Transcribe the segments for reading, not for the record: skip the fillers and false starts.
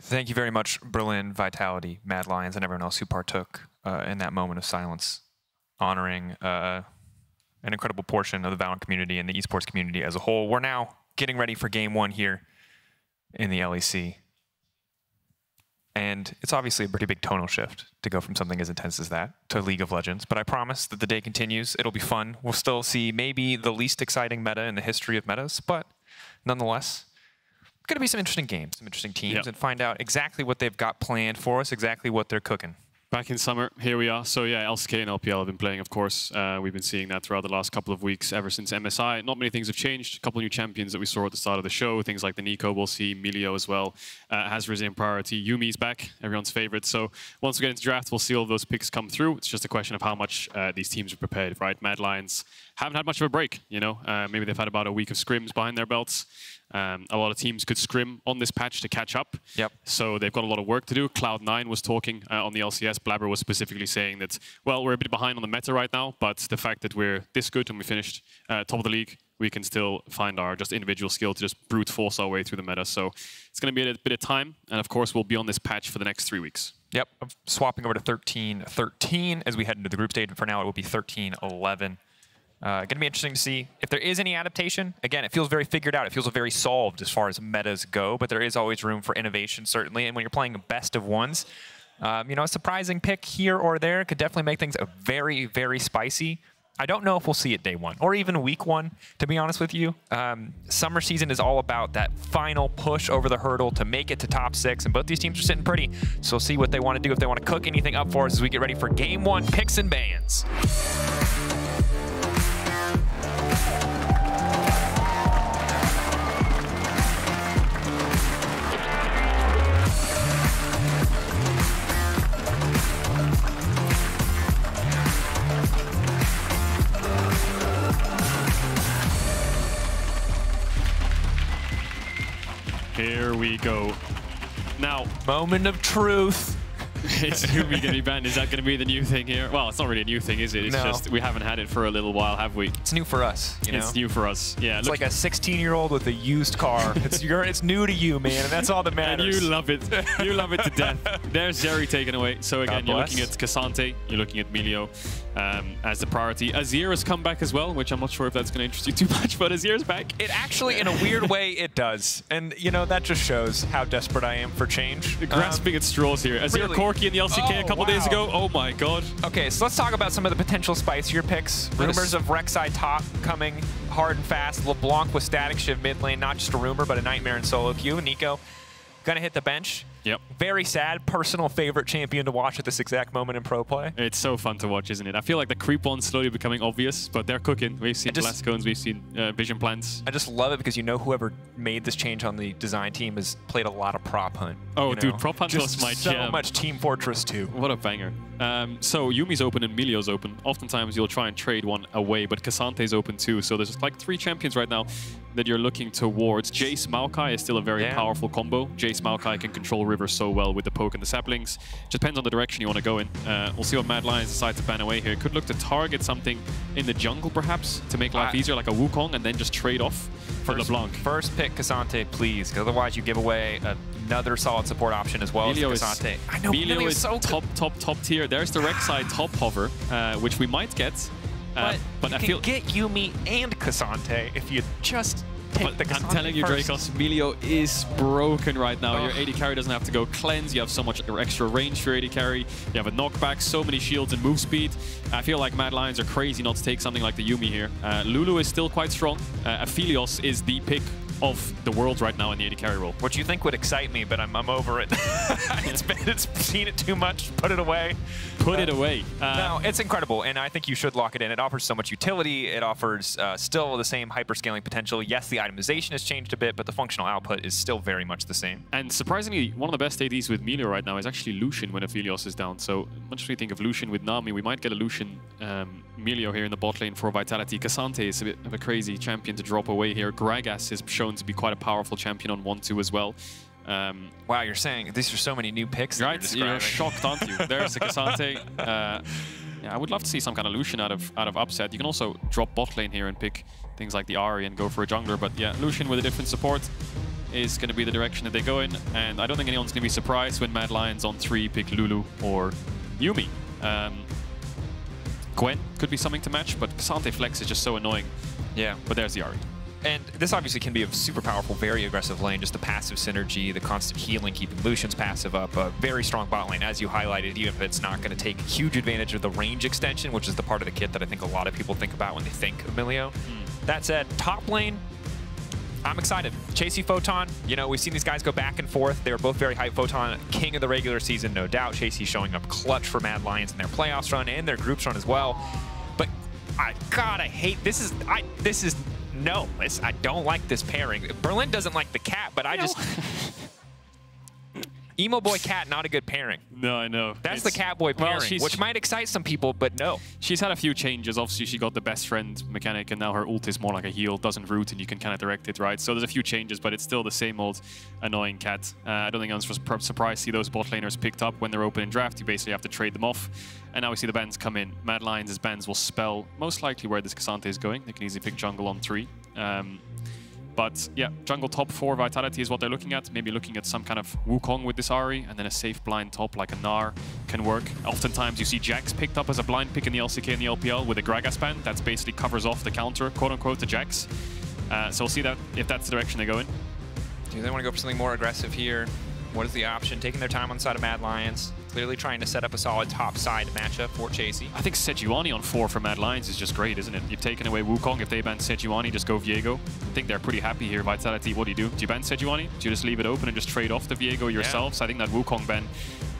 Thank you very much, Berlin, Vitality, Mad Lions, and everyone else who partook in that moment of silence, honoring an incredible portion of the Valorant community and the esports community as a whole. We're now getting ready for Game 1 here in the LEC. And it's obviously a pretty big tonal shift to go from something as intense as that to League of Legends. But I promise that the day continues. It'll be fun. We'll still see maybe the least exciting meta in the history of metas, but nonetheless, going to be some interesting games, some interesting teams, and find out exactly what they've got planned for us, exactly what they're cooking. Back in summer, here we are. So yeah, LCK and LPL have been playing, of course. We've been seeing that throughout the last couple of weeks, ever since MSI. Not many things have changed. A couple of new champions that we saw at the start of the show. Things like the Nico, we'll see Milio as well. Has risen in priority. Yuumi's back, everyone's favorite. So once we get into draft, we'll see all of those picks come through. It's just a question of how much these teams are prepared, right? Mad Lions haven't had much of a break, you know. Maybe they've had about a week of scrims behind their belts. A lot of teams could scrim on this patch to catch up. So they've got a lot of work to do. Cloud9 was talking on the LCS. Blabber was specifically saying that, well, we're a bit behind on the meta right now, but the fact that we're this good and we finished top of the league, we can still find our just individual skill to just brute force our way through the meta. So it's going to be a bit of time. And of course, we'll be on this patch for the next 3 weeks. Yep, swapping over to 13-13 as we head into the group stage. For now, it will be 13-11. Going to be interesting to see if there is any adaptation. Again, it feels very figured out. It feels very solved as far as metas go, but there is always room for innovation, certainly. And when you're playing a best of ones, you know, a surprising pick here or there could definitely make things very, very spicy. I don't know if we'll see it day 1 or even week 1, to be honest with you. Summer season is all about that final push over the hurdle to make it to top 6, and both these teams are sitting pretty. So we'll see what they want to do, if they want to cook anything up for us as we get ready for Game 1 picks and bans. Here we go. Now, moment of truth. Is Yuumi going to be banned? Is that going to be the new thing here? Well, it's not really a new thing, is it? It's just we haven't had it for a little while, have we? It's new for us, you know? It's new for us, yeah. It's like a 16-year-old with a used car. It's new to you, man, and that's all that matters. And you love it. You love it to death. There's Jerry taken away. So again, you're looking at Cassante, you're looking at Milio as the priority. Azir has come back as well, which I'm not sure if that's going to interest you too much, but Azir's back. It actually, in a weird way, it does. And, you know, that just shows how desperate I am for change. Grasping at straws here. Azir really? Corki in the LCK a couple days ago. Oh my god. Okay, so let's talk about some of the potential spicier picks. Rumors of Rek'Sai top coming hard and fast. LeBlanc with Static Shiv mid lane, not just a rumor, but a nightmare in solo queue. Nico gonna hit the bench. Yep. Very sad, personal favorite champion to watch at this exact moment in pro play. It's so fun to watch, isn't it? I feel like the creep one's slowly becoming obvious, but they're cooking. We've seen Blastcones, we've seen Vision Plants. I just love it because you know whoever made this change on the design team has played a lot of prop hunt. Oh, you know? dude, prop hunt was my jam. So much Team Fortress 2. What a banger. So Yuumi's open and Milio's open. Oftentimes you'll try and trade one away, but Cassante's open too. So there's like 3 champions right now that you're looking towards. Jace Maokai is still a very powerful combo. Jace Maokai can control River so well with the poke and the saplings. Just depends on the direction you want to go in. We'll see what Mad Lions decide to ban away here. Could look to target something in the jungle perhaps to make life easier, like a Wukong, and then just trade off for LeBlanc. First pick Cassante, please, because otherwise you give away another solid support option as well. Milio as Cassante. I know Milio is so top tier. There's the Rek'Sai top hover, which we might get. But I feel get Yuumi and Cassante if you just take the Cassante. I'm telling you, Drakos, Milio is broken right now. Your AD carry doesn't have to go cleanse. You have so much extra range for your AD carry. You have a knockback, so many shields and move speed. I feel like Mad Lions are crazy not to take something like the Yuumi here. Lulu is still quite strong. Aphelios is the pick of the world right now in the AD carry role. What you think would excite me, but I'm over it. it's seen it too much. Put it away. Put it away. No, it's incredible, and I think you should lock it in. It offers so much utility. It offers still the same hyperscaling potential. Yes, the itemization has changed a bit, but the functional output is still very much the same. And surprisingly, one of the best ADs with Milio right now is actually Lucian when Aphelios is down. So much as we think of Lucian with Nami, we might get a Lucian Milio here in the bot lane for Vitality. Cassante is a bit of a crazy champion to drop away here. Gragas is shown to be quite a powerful champion on 1-2 as well. Wow, you're saying these are so many new picks. Right, you're shocked, aren't you? There's a Cassante. Yeah, I would love to see some kind of Lucian out of upset. You can also drop bot lane here and pick things like the Ahri and go for a jungler. But yeah, Lucian with a different support is going to be the direction that they go in, and I don't think anyone's going to be surprised when Mad Lions on 3 pick Lulu or Yuumi. Gwen could be something to match, but K'Sante Flex is just so annoying. Yeah. But there's the Ahri. And this obviously can be a super powerful, very aggressive lane, just the passive synergy, the constant healing, keeping Lucian's passive up, a very strong bot lane, as you highlighted, even if it's not going to take huge advantage of the range extension, which is the part of the kit that I think a lot of people think about when they think of Milio. That said, top lane, I'm excited. Chasy, Photon, you know, we've seen these guys go back and forth. They were both very hyped. Photon, king of the regular season, no doubt. Chasy showing up clutch for Mad Lions in their playoffs run and their groups run as well. But I hate, no, I don't like this pairing. Berlin doesn't like the cat, but I just... Emo boy cat, not a good pairing. No, I know. That's the cat boy pairing, which might excite some people, but no. She's had a few changes. Obviously, she got the best friend mechanic, and now her ult is more like a heal, doesn't root, and you can kind of direct it, right? So there's a few changes, but it's still the same old annoying cat. I don't think anyone's surprised to see those bot laners picked up when they're open in draft. You basically have to trade them off. And now we see the bans come in. Mad Lions' bans will spell most likely where this K'Sante is going. They can easily pick jungle on 3. But yeah, jungle top 4 Vitality is what they're looking at. Maybe looking at some kind of Wukong with this Ahri, and then a safe blind top like a Gnar can work. Oftentimes you see Jax picked up as a blind pick in the LCK and the LPL with a Gragas ban. That's basically covers off the counter, quote-unquote, to Jax. So we'll see that if that's the direction they go in. Do they want to go for something more aggressive here? What is the option? Taking their time on the side of Mad Lions. Clearly trying to set up a solid top side matchup for Chasy. I think Sejuani on 4 for Mad Lions is just great, isn't it? You've taken away Wukong. If they ban Sejuani, just go Viego. I think they're pretty happy here. Vitality, what do? Do you ban Sejuani? Do you just leave it open and just trade off the Viego yourselves? Yeah. I think that Wukong ban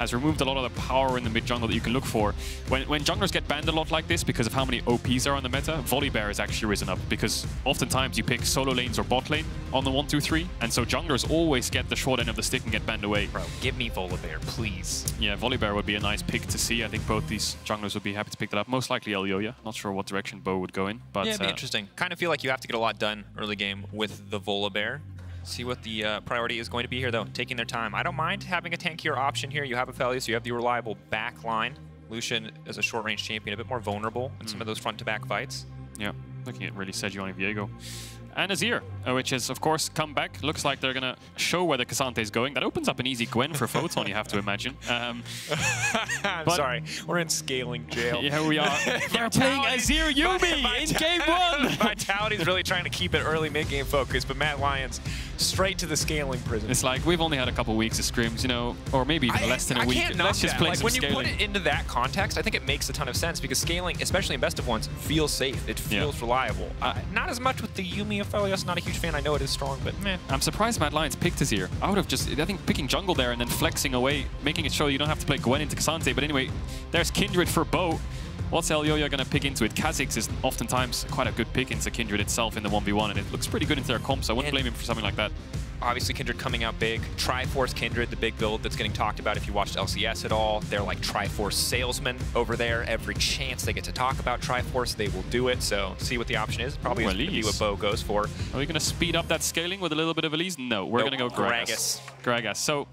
has removed a lot of the power in the mid jungle that you can look for. When junglers get banned a lot like this because of how many OPs are on the meta, Volibear has actually risen up because oftentimes you pick solo lanes or bot lane on the 1, 2, 3, and so junglers always get the short end of the stick and get banned away. Bro, give me Volibear, please. Yeah, Volibear would be a nice pick to see. I think both these junglers would be happy to pick that up. Most likely Elyoya. Not sure what direction Bo would go in, but yeah, it'd be interesting. Kind of feel like you have to get a lot done early game with the Volibear. See what the priority is going to be here, though. Taking their time. I don't mind having a tankier option here. You have Aphelios, you have the reliable back line. Lucian is a short-range champion, a bit more vulnerable in some of those front-to-back fights. Yeah, looking at really Sejuani Viego. And Azir, which is, of course, come back. Looks like they're going to show where the K'Sante is going. That opens up an easy Gwen for Photon, you have to imagine. I'm sorry. We're in scaling jail. Yeah, we are. They're playing Azir Yuumi in Game 1! Vitality's really trying to keep it early mid-game focus, but Mad Lions straight to the scaling prison. It's like, we've only had a couple weeks of scrims, you know, or maybe even less than a week. Let's just play some scaling. When you put it into that context, I think it makes a ton of sense because scaling, especially in best of ones, feels safe. It feels reliable. Not as much with the Yuumi Aphelios. Not a huge fan. I know it is strong, but meh. I'm surprised Mad Lions picked Azir. I would have just, I think, picking jungle there and then flexing away, making it show you don't have to play Gwen into K'Sante. But anyway, there's Kindred for Bo. What's Elyoya going to pick into it? Kha'Zix is oftentimes quite a good pick into Kindred itself in the 1v1, and it looks pretty good into their comp, so I wouldn't blame him for something like that. Obviously, Kindred coming out big. Triforce Kindred, the big build that's getting talked about if you watched LCS at all. They're like Triforce salesmen over there. Every chance they get to talk about Triforce, they will do it. So see what the option is. Probably is going to be what Bo goes for. Are we going to speed up that scaling with a little bit of Elise? No, we're going to go Gragas. Gragas. So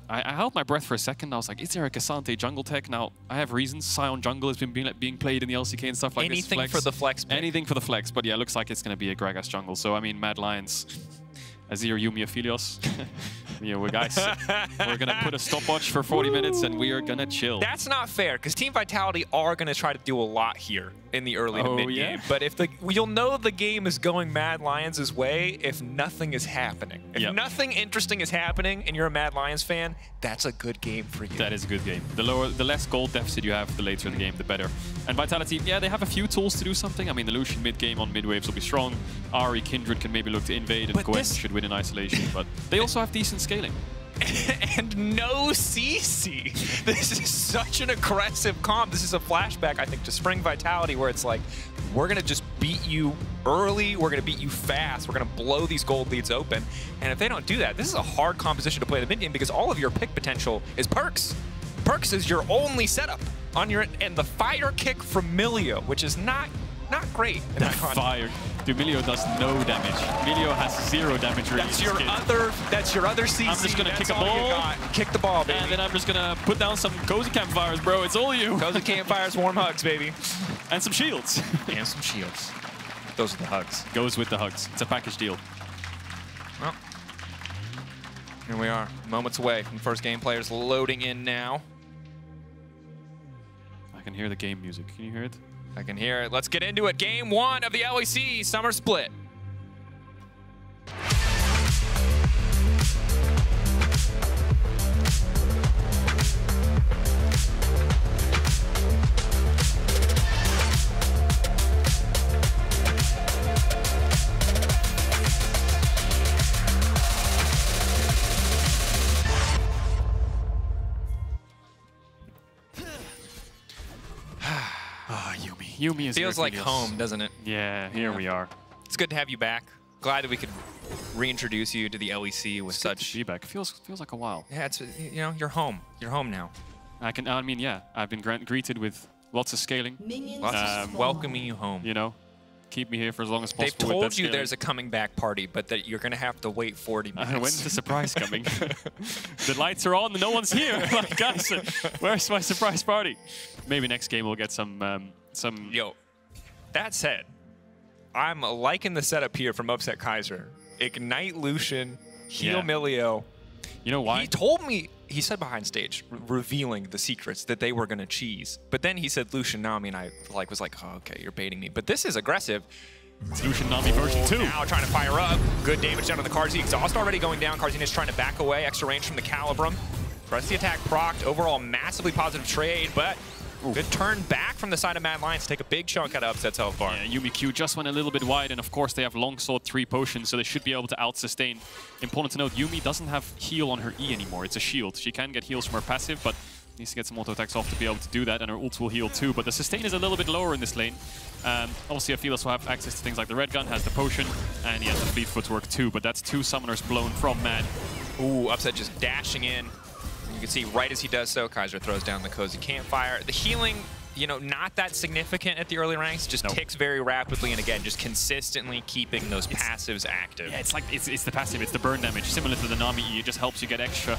I held my breath for a second. I was like, is there a K'Sante jungle tech? Now, I have reasons. Sion jungle has been being played in the LCK and stuff like this. Anything for the flex pick. Anything for the flex. But yeah, it looks like it's going to be a Gragas jungle. So, I mean, Mad Lions, Azir, Yuumi, Aphelios. You know, guys, we're going to put a stopwatch for 40 minutes and we are going to chill. That's not fair because Team Vitality are going to try to do a lot here in the early to mid game. But if you'll know the game is going Mad Lions' way if nothing is happening. If nothing interesting is happening and you're a Mad Lions fan, that's a good game for you. That is a good game. The less gold deficit you have, the later in the game, the better. And Vitality, yeah, they have a few tools to do something. I mean, the Lucian mid game on mid waves will be strong. Ahri, Kindred can maybe look to invade, and Gwen should win in isolation. But they also have decent scaling. And no CC. This is such an aggressive comp. This is a flashback, I think, to Spring Vitality, where it's like, we're going to just beat you early. We're going to beat you fast. We're going to blow these gold leads open. And if they don't do that, this is a hard composition to play the mid game because all of your pick potential is Perkz. Perkz is your only setup on your, and the fire kick from Milio, which is not great in that context. Fire. Dude, Milio does no damage. Milio has 0 damage really. That's your other CC. I'm just gonna kick a ball. Kick the ball, baby. And then I'm just gonna put down some cozy campfires, bro. It's all you. Cozy campfires, warm hugs, baby. And some shields. And some shields. Those are the hugs. Goes with the hugs. It's a package deal. Well, Here we are, moments away from first game. Players loading in now. I can hear the game music. Can you hear it? I can hear it. Let's get into it. Game 1 of the LEC Summer Split. Yuumi is feels like home, doesn't it? Yeah, here we are. It's good to have you back. Glad that we could reintroduce you to the LEC with such feedback. Feels like a while. Yeah, it's you're home. You're home now. I mean, yeah, I've been greeted with lots of scaling. Welcoming you home. You know, keep me here for as long as possible. They've told you there's a coming back party, but that you're gonna have to wait 40 minutes. When's the surprise coming? The lights are on and no one's here. Like, guys, where's my surprise party? Maybe next game we'll get some. Yo, that said, I'm liking the setup here from Upset Kaiser. Ignite Lucian, heal Milio. You know why? He told me, he said behind stage, revealing the secrets that they were gonna cheese. But then he said Lucian Nami, and I was like, oh, okay, you're baiting me. But this is aggressive. It's Lucian Nami version 2. Now trying to fire up. Good damage down on the Carzzy. Exhaust already going down. Carzzy is trying to back away. Extra range from the Calibrum. Press the attack procced. Overall, massively positive trade, but good turn back from the side of Mad Lions to take a big chunk out of Upset's health bar. Yeah, Yuumi Q just went a little bit wide, and of course they have longsword 3 potions, so they should be able to out-sustain. Important to note, Yuumi doesn't have heal on her E anymore. It's a shield. She can get heals from her passive, but needs to get some auto attacks off to be able to do that, and her ult will heal too. But the sustain is a little bit lower in this lane. Obviously, Aphelios will have access to things like the red gun, has the potion, and he has the fleet footwork too, but that's 2 summoners blown from Mad. Ooh, Upset just dashing in. You can see right as he does so, Kaiser throws down the cozy campfire. The healing, you know, not that significant at the early ranks, just ticks very rapidly, and again, just consistently keeping those passives active. Yeah, it's like, it's the passive, it's the burn damage, similar to the Nami E. It just helps you get extra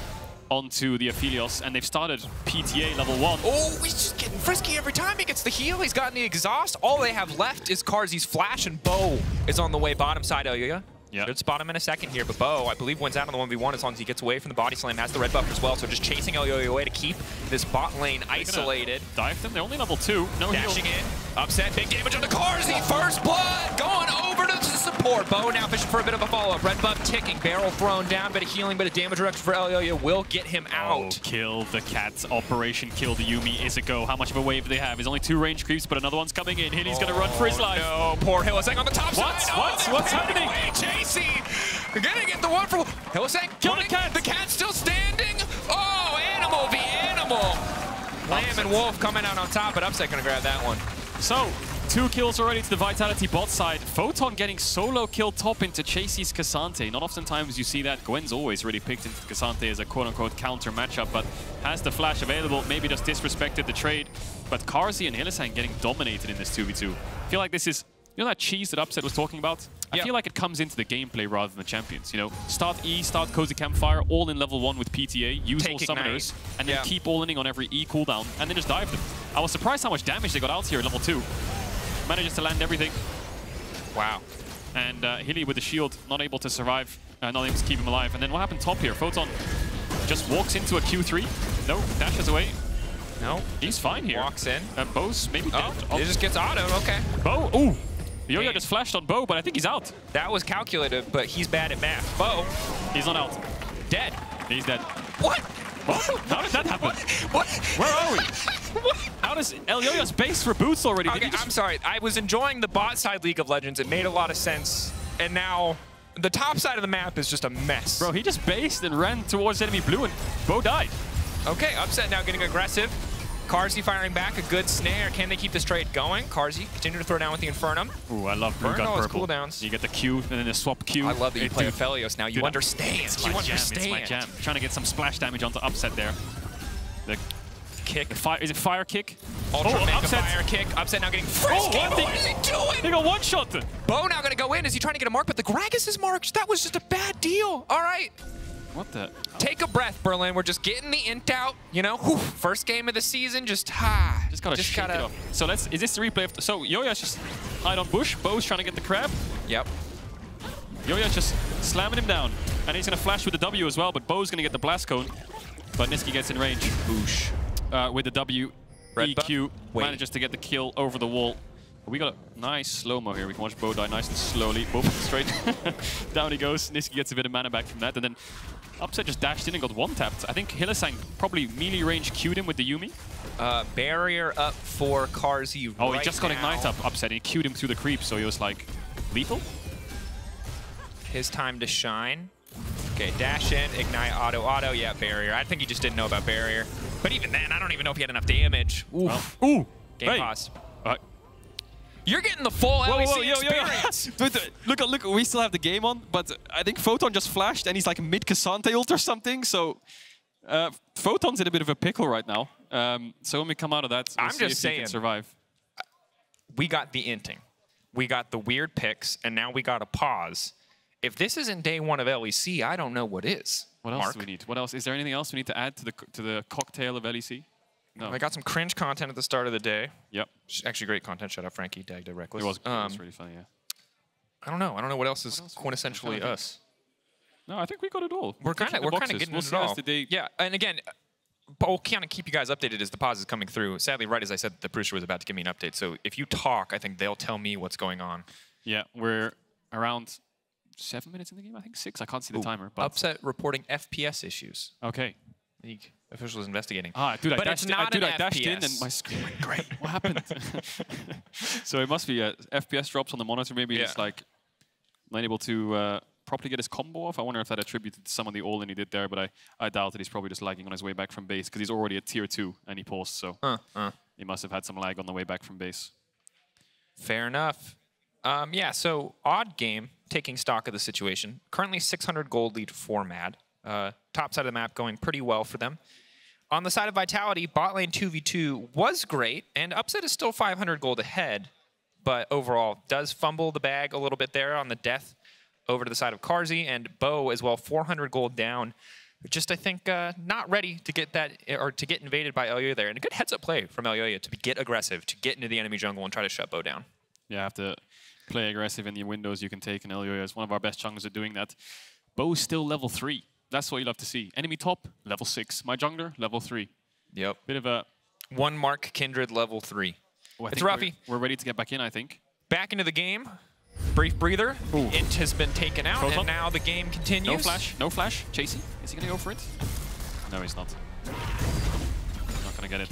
onto the Aphelios, and they've started PTA level 1. Oh, he's just getting frisky every time he gets the heal. He's gotten the exhaust. All they have left is Carzzy's flash, and Bo is on the way bottom side, Elyoya. Yeah. Should spot him in a second here, but Bo, I believe, wins out on the 1v1 as long as he gets away from the body slam, has the red buff as well, so just chasing Elyoya away to keep this bot lane isolated. Dive them, they're only level 2, no Dashing heal. in, Upset, big damage on the Carzzy, first blood, going over to support. Bo now fishing for a bit of a follow-up, red buff ticking, barrel thrown down, bit of healing, bit of damage reduction for Elyoya will get him out. Oh, kill the cats, Operation Kill the Yuumi is a go. How much of a wave do they have? There's only 2 range creeps, but another one's coming in. Hilly's gonna run for his life. No, poor Hylissang on the top side. What's happening? Chasy! We're gonna get the one for Hylissang. Kill the cat. The cat's still standing. Oh, animal v animal. Lamb and Wolf coming out on top, but Upset gonna grab that one. So, 2 kills already to the Vitality bot side. Photon getting solo kill top into Chasy's Cassante. Not oftentimes you see that. Gwen's always really picked into Cassante as a quote-unquote counter matchup, but has the flash available. Maybe just disrespected the trade. But Carzzy and Hylissang getting dominated in this 2v2. I feel like this is, you know that cheese that Upset was talking about? I feel like it comes into the gameplay rather than the champions, you know? Start E, start Cozy Campfire, all in level 1 with PTA, use all summoners, and then keep all-inning on every E cooldown, and then just dive them. I was surprised how much damage they got out here at level 2. Manages to land everything. Wow. And Hilly with the shield, not able to survive, not able to keep him alive. And then what happened top here? Photon just walks into a Q3. No, dashes away. No. He's fine here. Walks in. Bo's maybe dead. He just gets autoed, okay. Bo, ooh. Elyoya just flashed on Bo, but I think he's out. That was calculated, but he's bad at math. Bo. He's not out. Dead. He's dead. What? How did that happen? What? Where are we? How does Elyoya's base for boots already? Okay, I'm sorry. I was enjoying the bot side League of Legends. It made a lot of sense. And now the top side of the map is just a mess. Bro, he just based and ran towards enemy blue and Bo died. Okay, Upset now getting aggressive. Carzzy firing back, a good snare. Can they keep this trade going? Carzzy continue to throw down with the Infernum. Ooh, I love blue gun purple. Cooldowns. You get the Q and then the swap Q. I love that you play Aphelios now. You understand. It's my jam. It's my jam. Trying to get some splash damage onto Upset there. The kick. Is it fire kick? Ultra mega Upset. fire kick. Upset now getting frisky. What is he doing? They got one shot. Bo now going to go in. Is he trying to get a mark? But the Gragas is marked. That was just a bad deal. All right. What the? Take a breath, Berlin. We're just getting the int out. You know, first game of the season. Just gotta shake it off. So is this the replay of? So Yoya's just hide on bush. Bo's trying to get the crab. Yep. Elyoya just slamming him down. And he's going to flash with the W as well, but Bo's going to get the blast cone. But Nisqy gets in range. Boosh. With the W, EQ manages to get the kill over the wall. But we got a nice slow-mo here. We can watch Bo die nice and slowly. Boom, straight. Down he goes. Nisqy gets a bit of mana back from that. And then Upset just dashed in and got one-tapped. I think Hylissang probably melee range queued him with the Yuumi. Barrier up for Carzzy Oh, he just got Ignite up, Upset, and he queued him through the creep, so he was like, lethal? His time to shine. Okay, dash in, Ignite, auto, yeah, Barrier. I think he just didn't know about Barrier. But even then, I don't even know if he had enough damage. Oof. Well, ooh! Game pause. You're getting the full LEC experience. Look, we still have the game on, but I think Photon just flashed and he's like mid-Cassante ult or something, so Photon's in a bit of a pickle right now. So when we come out of that, we'll see if he can survive. We got the inting. We got the weird picks, and now we got a pause. If this isn't day one of LEC, I don't know what is. What else do we need? What else? Is there anything else we need to add to the cocktail of LEC? No. I got some cringe content at the start of the day. Yep. Actually, great content. Shout out Frankie, Dagged Reckless. It was really funny, yeah. I don't know. I don't know what else is quintessentially us. No, I think we got it all. We're kind of getting it all. Yeah, and again, we'll kind of keep you guys updated as the pause is coming through. Sadly, right as I said, the producer was about to give me an update. So if you talk, I think they'll tell me what's going on. Yeah, we're around 7 minutes in the game, I think 6. I can't see the timer. But Upset reporting FPS issues. Okay. League officials investigating. Dude, but it's not an FPS. Dashed in and my screen went great. What happened? So it must be FPS drops on the monitor. Maybe it's like not able to properly get his combo off. I wonder if that attributed to some of the all-in he did there, but I doubt that he's probably just lagging on his way back from base because he's already at tier 2 and he paused, so he must have had some lag on the way back from base. Fair enough. Yeah, so odd game, taking stock of the situation. Currently 600 gold lead for Mad. Top side of the map going pretty well for them. On the side of Vitality, bot lane 2v2 was great, and Upset is still 500 gold ahead, but overall does fumble the bag a little bit there on the death over to the side of Carzzy, and Bo as well, 400 gold down. Just, I think, not ready to get that, or to get invaded by Elyoya there. And a good heads-up play from Elyoya to get aggressive, to get into the enemy jungle and try to shut Bo down. Yeah, have to play aggressive in the windows you can take, and Elyoya is one of our best junglers at doing that. Bo's still level 3. That's what you love to see. Enemy top, level 6. My jungler, level 3. Yep. Bit of a... One mark Kindred, level 3. Oh, it's roughy. We're ready to get back in, I think. Back into the game. Brief breather. Ooh. It has been taken out, Photon. and now the game continues. No flash. No flash. Chasy, is he going to go for it? No, he's not. Not going to get it.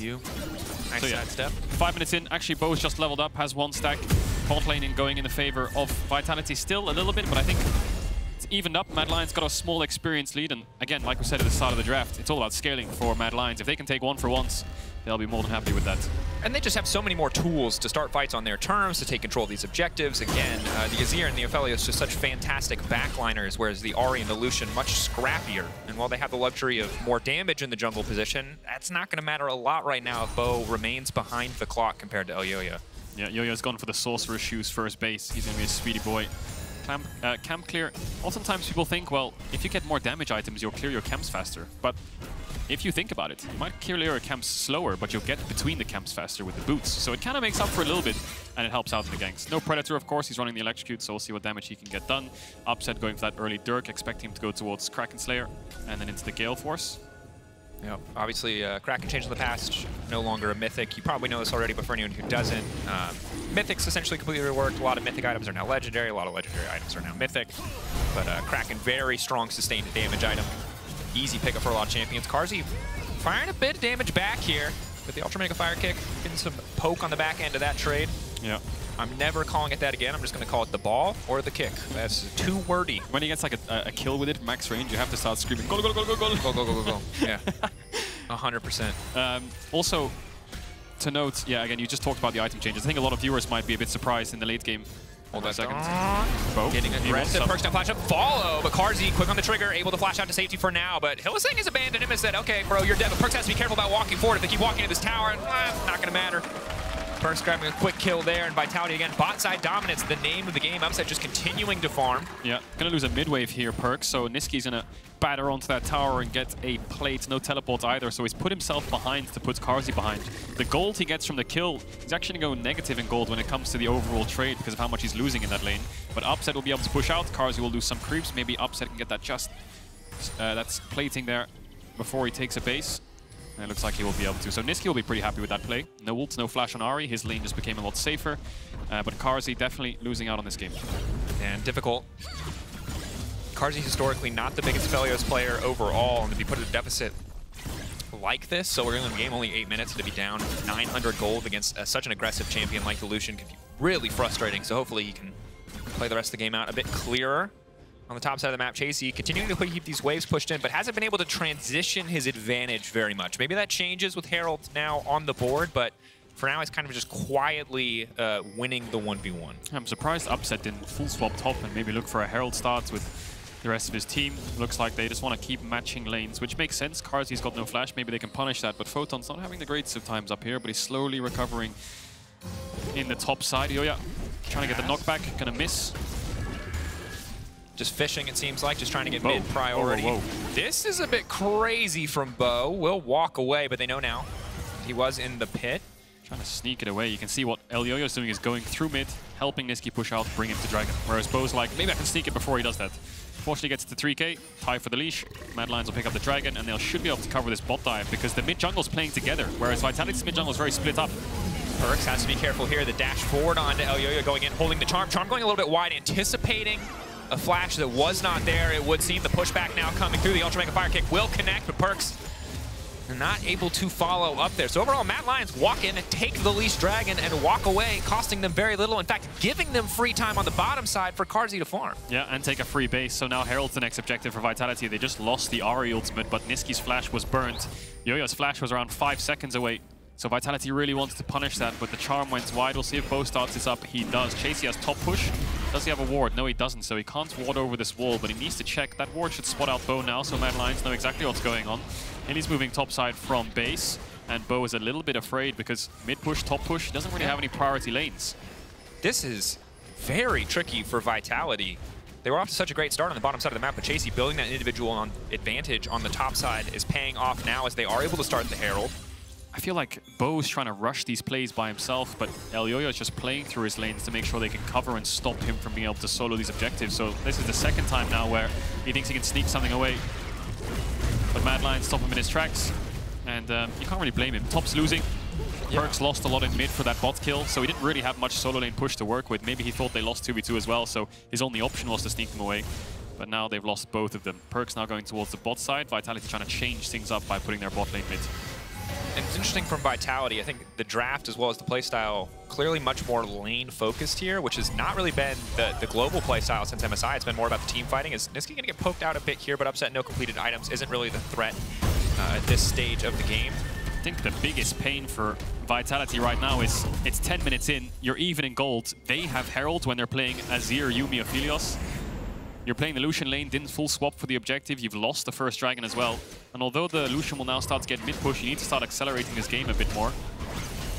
Nice side step. 5 minutes in. Actually, Bo's just leveled up, has 1 stack. Bot laning going in the favor of Vitality still a little bit, but I think it's evened up. Mad Lions got a small experience lead, and again, like we said at the start of the draft, it's all about scaling for Mad Lions. If they can take 1 for once, they'll be more than happy with that. And they just have so many more tools to start fights on their terms, to take control of these objectives. Again, the Azir and the Aphelios just such fantastic backliners, whereas the Ahri and the Lucian much scrappier. And while they have the luxury of more damage in the jungle position, that's not going to matter a lot right now if Bo remains behind the clock compared to Elyoya. Yeah, Elyoya's gone for the Sorcerer Shoes first base. He's going to be a speedy boy. Camp clear. Oftentimes people think, well, if you get more damage items, you'll clear your camps faster. But if you think about it, you might clear your camps slower, but you'll get between the camps faster with the boots. So it kind of makes up for a little bit, and it helps out in the ganks. No Predator, of course. He's running the Electrocute, so we'll see what damage he can get done. Upset going for that early Dirk, expecting him to go towards Kraken Slayer, and then into the Gale Force. Yeah, obviously, Kraken changed in the past, no longer a Mythic. You probably know this already, but for anyone who doesn't, Mythic's essentially completely reworked. A lot of Mythic items are now Legendary, a lot of Legendary items are now Mythic. But Kraken, very strong sustained damage item. Easy pickup for a lot of champions. Carzzy firing a bit of damage back here with the Ultra Mega Fire Kick, getting some poke on the back end of that trade. Yeah. I'm never calling it that again. I'm just going to call it the ball or the kick. That's too wordy. When he gets like a kill with it, max range, you have to start screaming, go, go, go, go, go, go, go, go, go, go. Yeah, 100%. Also, to note, yeah, again, you just talked about the item changes. I think a lot of viewers might be a bit surprised in the late game. Hold on a second. Bo, getting aggressive. Perkz down flash up. Follow, but Carzzy quick on the trigger, able to flash out to safety for now. But Hylissang has abandoned him and said, okay, bro, you're dead. But Perkz has to be careful about walking forward. If they keep walking into this tower, not going to matter. Perkz grabbing a quick kill there, and Vitality again. Bot side dominance, the name of the game. Upset just continuing to farm. Yeah, gonna lose a mid wave here, Perkz. So Nisqy's gonna batter onto that tower and get a plate. No teleports either, so he's put himself behind to put Carzzy behind. The gold he gets from the kill, he's actually gonna go negative in gold when it comes to the overall trade because of how much he's losing in that lane. But Upset will be able to push out. Carzzy will do some creeps. Maybe Upset can get that that's plating there before he takes a base. And it looks like he will be able to. So Nisqy will be pretty happy with that play. No ult, no flash on Ahri. His lane just became a lot safer. But Carzzy definitely losing out on this game. And difficult. Carzzy historically not the biggest Aphelios player overall, and to be put at a deficit like this, so we're in the game only 8 minutes, to be down 900 gold against such an aggressive champion like the Lucian can be really frustrating. So hopefully he can play the rest of the game out a bit clearer. On the top side of the map, Chasy continuing to keep these waves pushed in, but hasn't been able to transition his advantage very much. Maybe that changes with Herald now on the board, but for now, he's kind of just quietly winning the 1v1. I'm surprised Upset didn't full swap top and maybe look for a Herald start with the rest of his team. Looks like they just want to keep matching lanes, which makes sense. Carzzy's got no flash, maybe they can punish that, but Photon's not having the greatest of times up here, but he's slowly recovering in the top side. Elyoya trying to get the knockback, gonna miss. Just fishing, it seems like, just trying to get mid priority. Whoa. This is a bit crazy from Bo. Will walk away, but they know now. He was in the pit. Trying to sneak it away. You can see what Elyoya is doing is going through mid, helping Nisqy push out, bring him to Dragon. Whereas Bo's like, maybe I can sneak it before he does that. Fortunately gets to 3k, tie for the leash. Mad Lions will pick up the Dragon, and they should be able to cover this bot dive because the mid jungle's playing together, whereas Vitality's mid jungle is very split up. Perkz has to be careful here. The dash forward onto Elyoya going in, holding the Charm. Charm going a little bit wide, anticipating a flash that was not there, it would seem. The pushback now coming through. The Ultra Mega Fire Kick will connect, but Perkz not able to follow up there. So overall, Mad Lions walk in and take the leash Dragon and walk away, costing them very little. In fact, giving them free time on the bottom side for Carzzy to farm. Yeah, and take a free base. So now Herald's the next objective for Vitality. They just lost the Ahri ultimate, but Nisqy's flash was burnt. Yoya's flash was around 5 seconds away. So Vitality really wants to punish that, but the Charm went wide. We'll see if Bo starts this up. He does. Chasy has top push. Does he have a ward? No, he doesn't, so he can't ward over this wall, but he needs to check. That ward should spot out Bo now, so Mad Lions know exactly what's going on. And he's moving top side from base, and Bo is a little bit afraid because mid push, top push, he doesn't really have any priority lanes. This is very tricky for Vitality. They were off to such a great start on the bottom side of the map, but Chasy building that individual advantage on the top side is paying off now as they are able to start the Herald. I feel like Bo's trying to rush these plays by himself, but Elyoya is just playing through his lanes to make sure they can cover and stop him from being able to solo these objectives. So this is the second time now where he thinks he can sneak something away. But Mad Lions stop him in his tracks, and you can't really blame him. Top's losing. Yeah. Perkz lost a lot in mid for that bot kill, so he didn't really have much solo lane push to work with. Maybe he thought they lost 2v2 as well, so his only option was to sneak them away. But now they've lost both of them. Perkz now going towards the bot side. Vitality trying to change things up by putting their bot lane mid. And it's interesting from Vitality, I think the draft as well as the playstyle clearly much more lane focused here, which has not really been the global playstyle since MSI. It's been more about the team fighting. Is Nisqy gonna get poked out a bit here, but Upset no completed items isn't really the threat at this stage of the game. I think the biggest pain for Vitality right now is it's 10 minutes in, you're even in gold. They have Herald when they're playing Azir, Yuumi, Aphelios. You're playing the Lucian lane, didn't full swap for the objective, you've lost the first Dragon as well. And although the Lucian will now start to get mid-push, you need to start accelerating this game a bit more.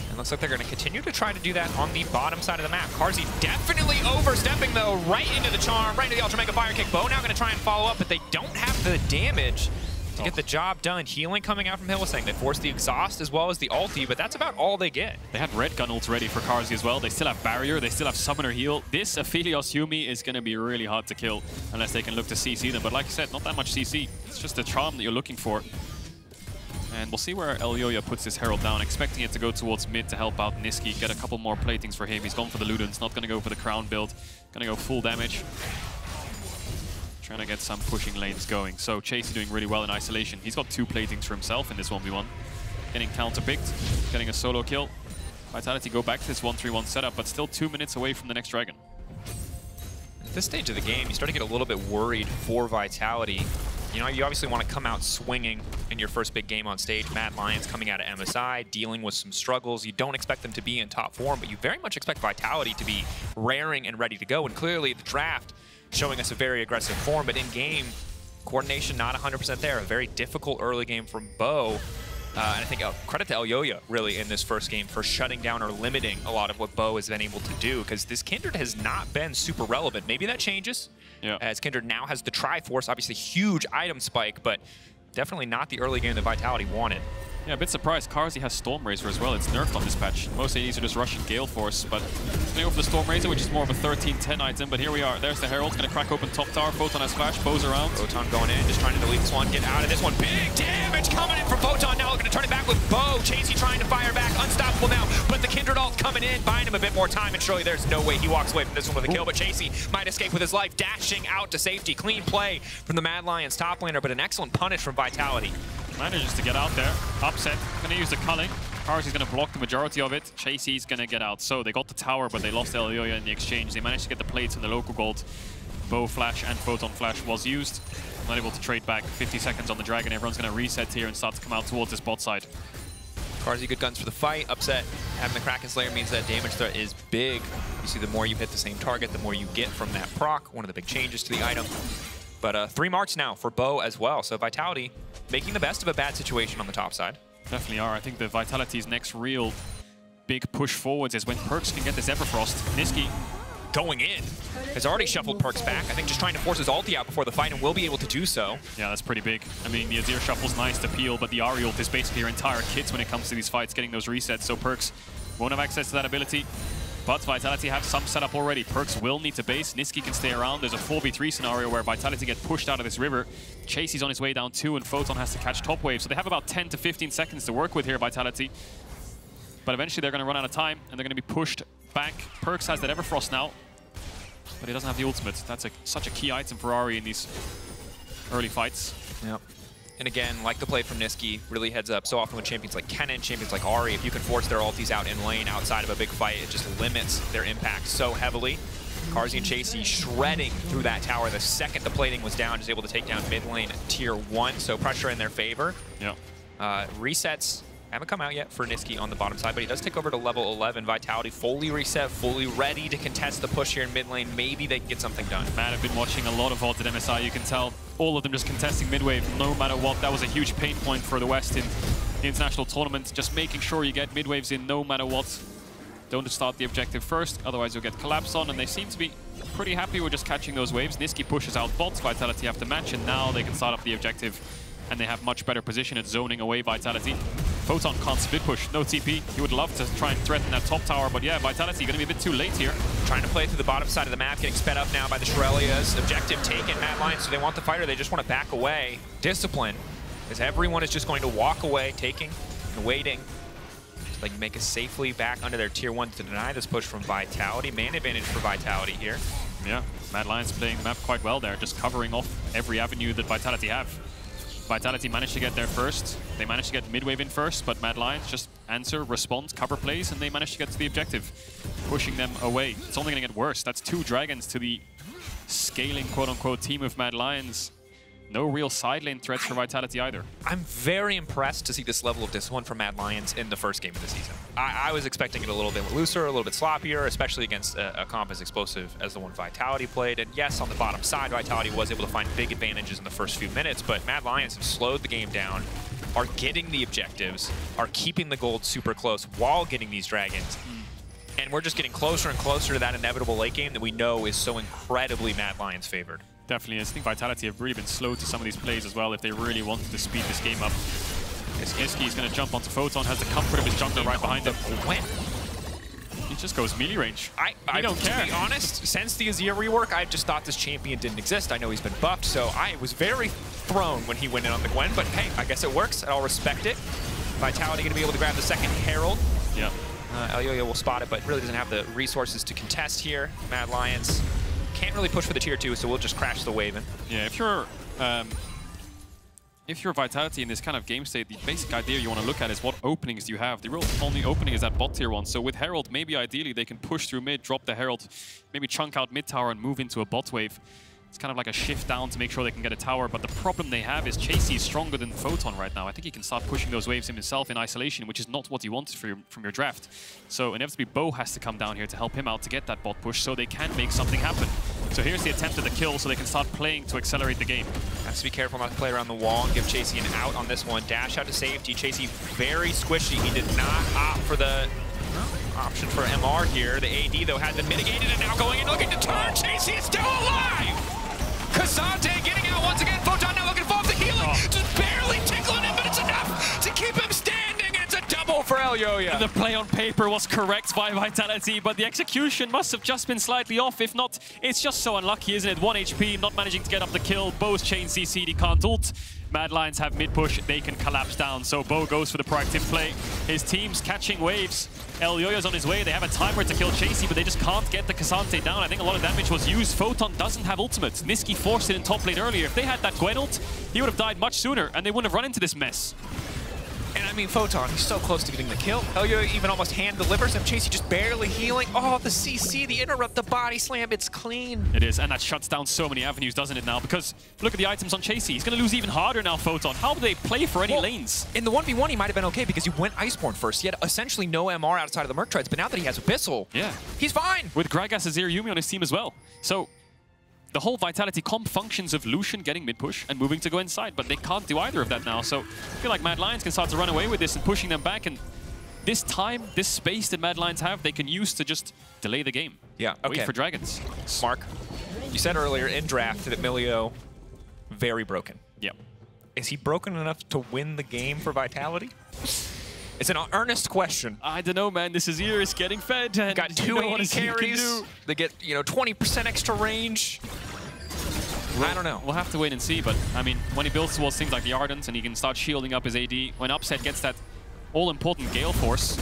And looks like they're going to continue to try to do that on the bottom side of the map. Carzzy definitely overstepping, though, right into the Charm, right into the Ultra Mega Fire Kick. Bo now going to try and follow up, but they don't have the damage to get the job done. Healing coming out from Hylissang. They forced the exhaust as well as the ulti, but that's about all they get. They had red gun ults ready for Carzzy as well. They still have barrier, they still have summoner heal. This Aphelios Yuumi is going to be really hard to kill unless they can look to CC them. But like I said, not that much CC. It's just the charm that you're looking for. And we'll see where Elyoya puts his Herald down, expecting it to go towards mid to help out Nisqy, get a couple more platings for him. He's gone for the Ludens, not going to go for the crown build. Going to go full damage. Trying to get some pushing lanes going. So Chasy doing really well in isolation. He's got 2 platings for himself in this 1v1. Getting counter-picked, getting a solo kill. Vitality go back to this 1-3-1 setup, but still 2 minutes away from the next Dragon. At this stage of the game, you start to get a little bit worried for Vitality. You know, you obviously want to come out swinging in your first big game on stage. Mad Lions coming out of MSI, dealing with some struggles. You don't expect them to be in top form, but you very much expect Vitality to be raring and ready to go. And clearly the draft showing us a very aggressive form, but in game, coordination not 100% there. A very difficult early game from Bo. And I think credit to Elyoya, really, in this first game for shutting down or limiting a lot of what Bo has been able to do, because this Kindred has not been super relevant. Maybe that changes, as Kindred now has the Triforce, obviously huge item spike, but definitely not the early game that Vitality wanted. Yeah, a bit surprised. Carzzy has Stormrazor as well. It's nerfed on this patch. Most ADs are just rushing Gale Force, but they go for the Stormrazor, which is more of a 13-10 item. But here we are. There's the Herald. Going to crack open top tower. Photon has flash. Bo's around. Photon going in, just trying to delete this one. Get out of this one. Big damage coming in from Photon. Now looking to turn it back with Bo. Chasy trying to fire back. Unstoppable now. But the Kindred ult coming in, buying him a bit more time. And surely there's no way he walks away from this one with a kill. But Chasy might escape with his life, dashing out to safety. Clean play from the Mad Lions top laner, but an excellent punish from Vitality. Manages to get out there. Upset. Going to use the culling. Carzzy's going to block the majority of it. Chasy's going to get out. So they got the tower, but they lost Elyoya in the exchange. They managed to get the plates and the local gold. Bo flash and Photon flash was used. Not able to trade back. 50 seconds on the dragon. Everyone's going to reset here and start to come out towards this bot side. Carzzy, good guns for the fight. Upset. Having the Kraken Slayer means that damage threat is big. You see, the more you hit the same target, the more you get from that proc. One of the big changes to the item. But 3 marks now for Bo as well. So Vitality making the best of a bad situation on the top side. Definitely are. I think the Vitality's next real big push forwards is when Perkz can get this Everfrost. Nisqy going in. Has already shuffled Perkz back. I think just trying to force his ulti out before the fight and will be able to do so. Yeah, that's pretty big. I mean, the Azir shuffle's nice to peel, but the Ahri ult is basically your entire kit when it comes to these fights, getting those resets. So Perkz won't have access to that ability. But Vitality have some setup already. Perkz will need to base. Nisqy can stay around. There's a 4v3 scenario where Vitality get pushed out of this river. Chasy's on his way down too, and Photon has to catch top wave. So they have about 10 to 15 seconds to work with here, Vitality. But eventually they're going to run out of time, and they're going to be pushed back. Perkz has that Everfrost now, but he doesn't have the ultimate. That's such a key item for Ahri in these early fights. Yep. And again, like the play from Nisqy, really heads up. So often with champions like Kennen, champions like Ahri, if you can force their ultis out in lane outside of a big fight, it just limits their impact so heavily. Carzzy and Chasy shredding through that tower the second the plating was down, just able to take down mid lane tier 1, so pressure in their favor. Yeah. Resets haven't come out yet for Nisqy on the bottom side, but he does take over to level 11. Vitality fully reset, fully ready to contest the push here in mid lane. Maybe they can get something done. Man, I've been watching a lot of VoD at MSI. You can tell all of them just contesting mid wave no matter what. That was a huge pain point for the West in the international tournament. Just making sure you get mid waves in no matter what. Don't start the objective first, otherwise you'll get collapse on, and they seem to be pretty happy with just catching those waves. Nisqy pushes out bots, Vitality have to match, and now they can start up the objective. And they have much better position at zoning away Vitality. Photon can't split push, no TP. He would love to try and threaten that top tower, but yeah, Vitality going to be a bit too late here. Trying to play through the bottom side of the map, getting sped up now by the Shurelias. Objective taken, Mad Lions, so they want the fighter, they just want to back away. Discipline, as everyone is just going to walk away, taking and waiting. So they can make it safely back under their tier 1 to deny this push from Vitality. Man advantage for Vitality here. Yeah, Mad Lions playing the map quite well there, just covering off every avenue that Vitality have. Vitality managed to get there first. They managed to get mid-wave in first, but Mad Lions just answer, respond, cover plays, and they managed to get to the objective, pushing them away. It's only going to get worse. That's 2 dragons to the scaling, quote-unquote, team of Mad Lions. No real side lane threats for Vitality either. I'm very impressed to see this level of discipline from Mad Lions in the first game of the season. I was expecting it a little bit looser, a little bit sloppier, especially against a comp as explosive as the one Vitality played. And yes, on the bottom side, Vitality was able to find big advantages in the first few minutes, but Mad Lions have slowed the game down, are getting the objectives, are keeping the gold super close while getting these dragons. And we're just getting closer and closer to that inevitable late game that we know is so incredibly Mad Lions favored. Definitely. I think Vitality have really been slow to some of these plays as well if they really wanted to speed this game up. Nisqy is going to jump onto Photon, has the comfort of his jungler right behind him. Gwen. He just goes melee range. I don't care. To be honest, since the Azir rework, I just thought this champion didn't exist. I know he's been buffed, so I was very thrown when he went in on the Gwen, but hey, I guess it works. I'll respect it. Vitality going to be able to grab the second Herald. Yeah. Elyoya will spot it, but really doesn't have the resources to contest here. Mad Lions can't really push for the tier 2, so we'll just crash the wave in. Yeah, if you're Vitality in this kind of game state, the basic idea you want to look at is what openings do you have. The real only opening is that bot tier 1. So with Herald, maybe ideally they can push through mid, drop the Herald, maybe chunk out mid tower and move into a bot wave. It's kind of like a shift down to make sure they can get a tower, but the problem they have is Chasy is stronger than Photon right now. I think he can start pushing those waves himself in isolation, which is not what you wanted from your draft. So inevitably Bo has to come down here to help him out to get that bot push so they can make something happen. So here's the attempt at the kill so they can start playing to accelerate the game. Has to be careful not to play around the wall and give Chasy an out on this one. Dash out to safety. Chasy very squishy. He did not opt for the option for MR here. The AD, though, has been mitigated and now going in looking to turn. Chasy is still alive! K'Sante getting out once again. Photon now looking to fall off the healing. Just barely tickling him, but it's enough to keep him standing. It's a double for Elyoya. The play on paper was correct by Vitality, but the execution must have just been slightly off. If not, it's just so unlucky, isn't it? 1 HP, not managing to get up the kill. Bo's chain CC'd, he can't ult. Mad Lions have mid push, they can collapse down. So Bo goes for the proactive play. His team's catching waves. Elyoya's on his way. They have a timer to kill Chasy, but they just can't get the K'Sante down. I think a lot of damage was used. Photon doesn't have ultimate. Nisqy forced it in top lane earlier. If they had that Gwen ult, he would have died much sooner, and they wouldn't have run into this mess. And I mean, Photon, he's so close to getting the kill. Elyoya even almost hand delivers him. Chasy just barely healing. Oh, the CC, the interrupt, the body slam, it's clean. It is, and that shuts down so many avenues, doesn't it now? Because look at the items on Chasy. He's going to lose even harder now, Photon. How do they play for any lanes? In the 1v1, he might have been okay because he went Iceborne first. He had essentially no MR outside of the Merc Treads, but now that he has Abyssal, yeah, he's fine. With Gragas, Azir, Yuumi on his team as well. So the whole Vitality comp functions of Lucian getting mid-push and moving to go inside, but they can't do either of that now. So I feel like Mad Lions can start to run away with this and pushing them back. And this time, this space that Mad Lions have, they can use to just delay the game. Yeah, okay. Wait for Dragons. Mark, you said earlier in draft that Milio, very broken. Yeah. Is he broken enough to win the game for Vitality? It's an earnest question. I don't know, man. This Azir is getting fed. And got 2 AD carries. They get, 20% extra range. I don't know. We'll have to wait and see, but I mean, when he builds towards things like the Ardent and he can start shielding up his AD, when Upset gets that all-important Gale Force,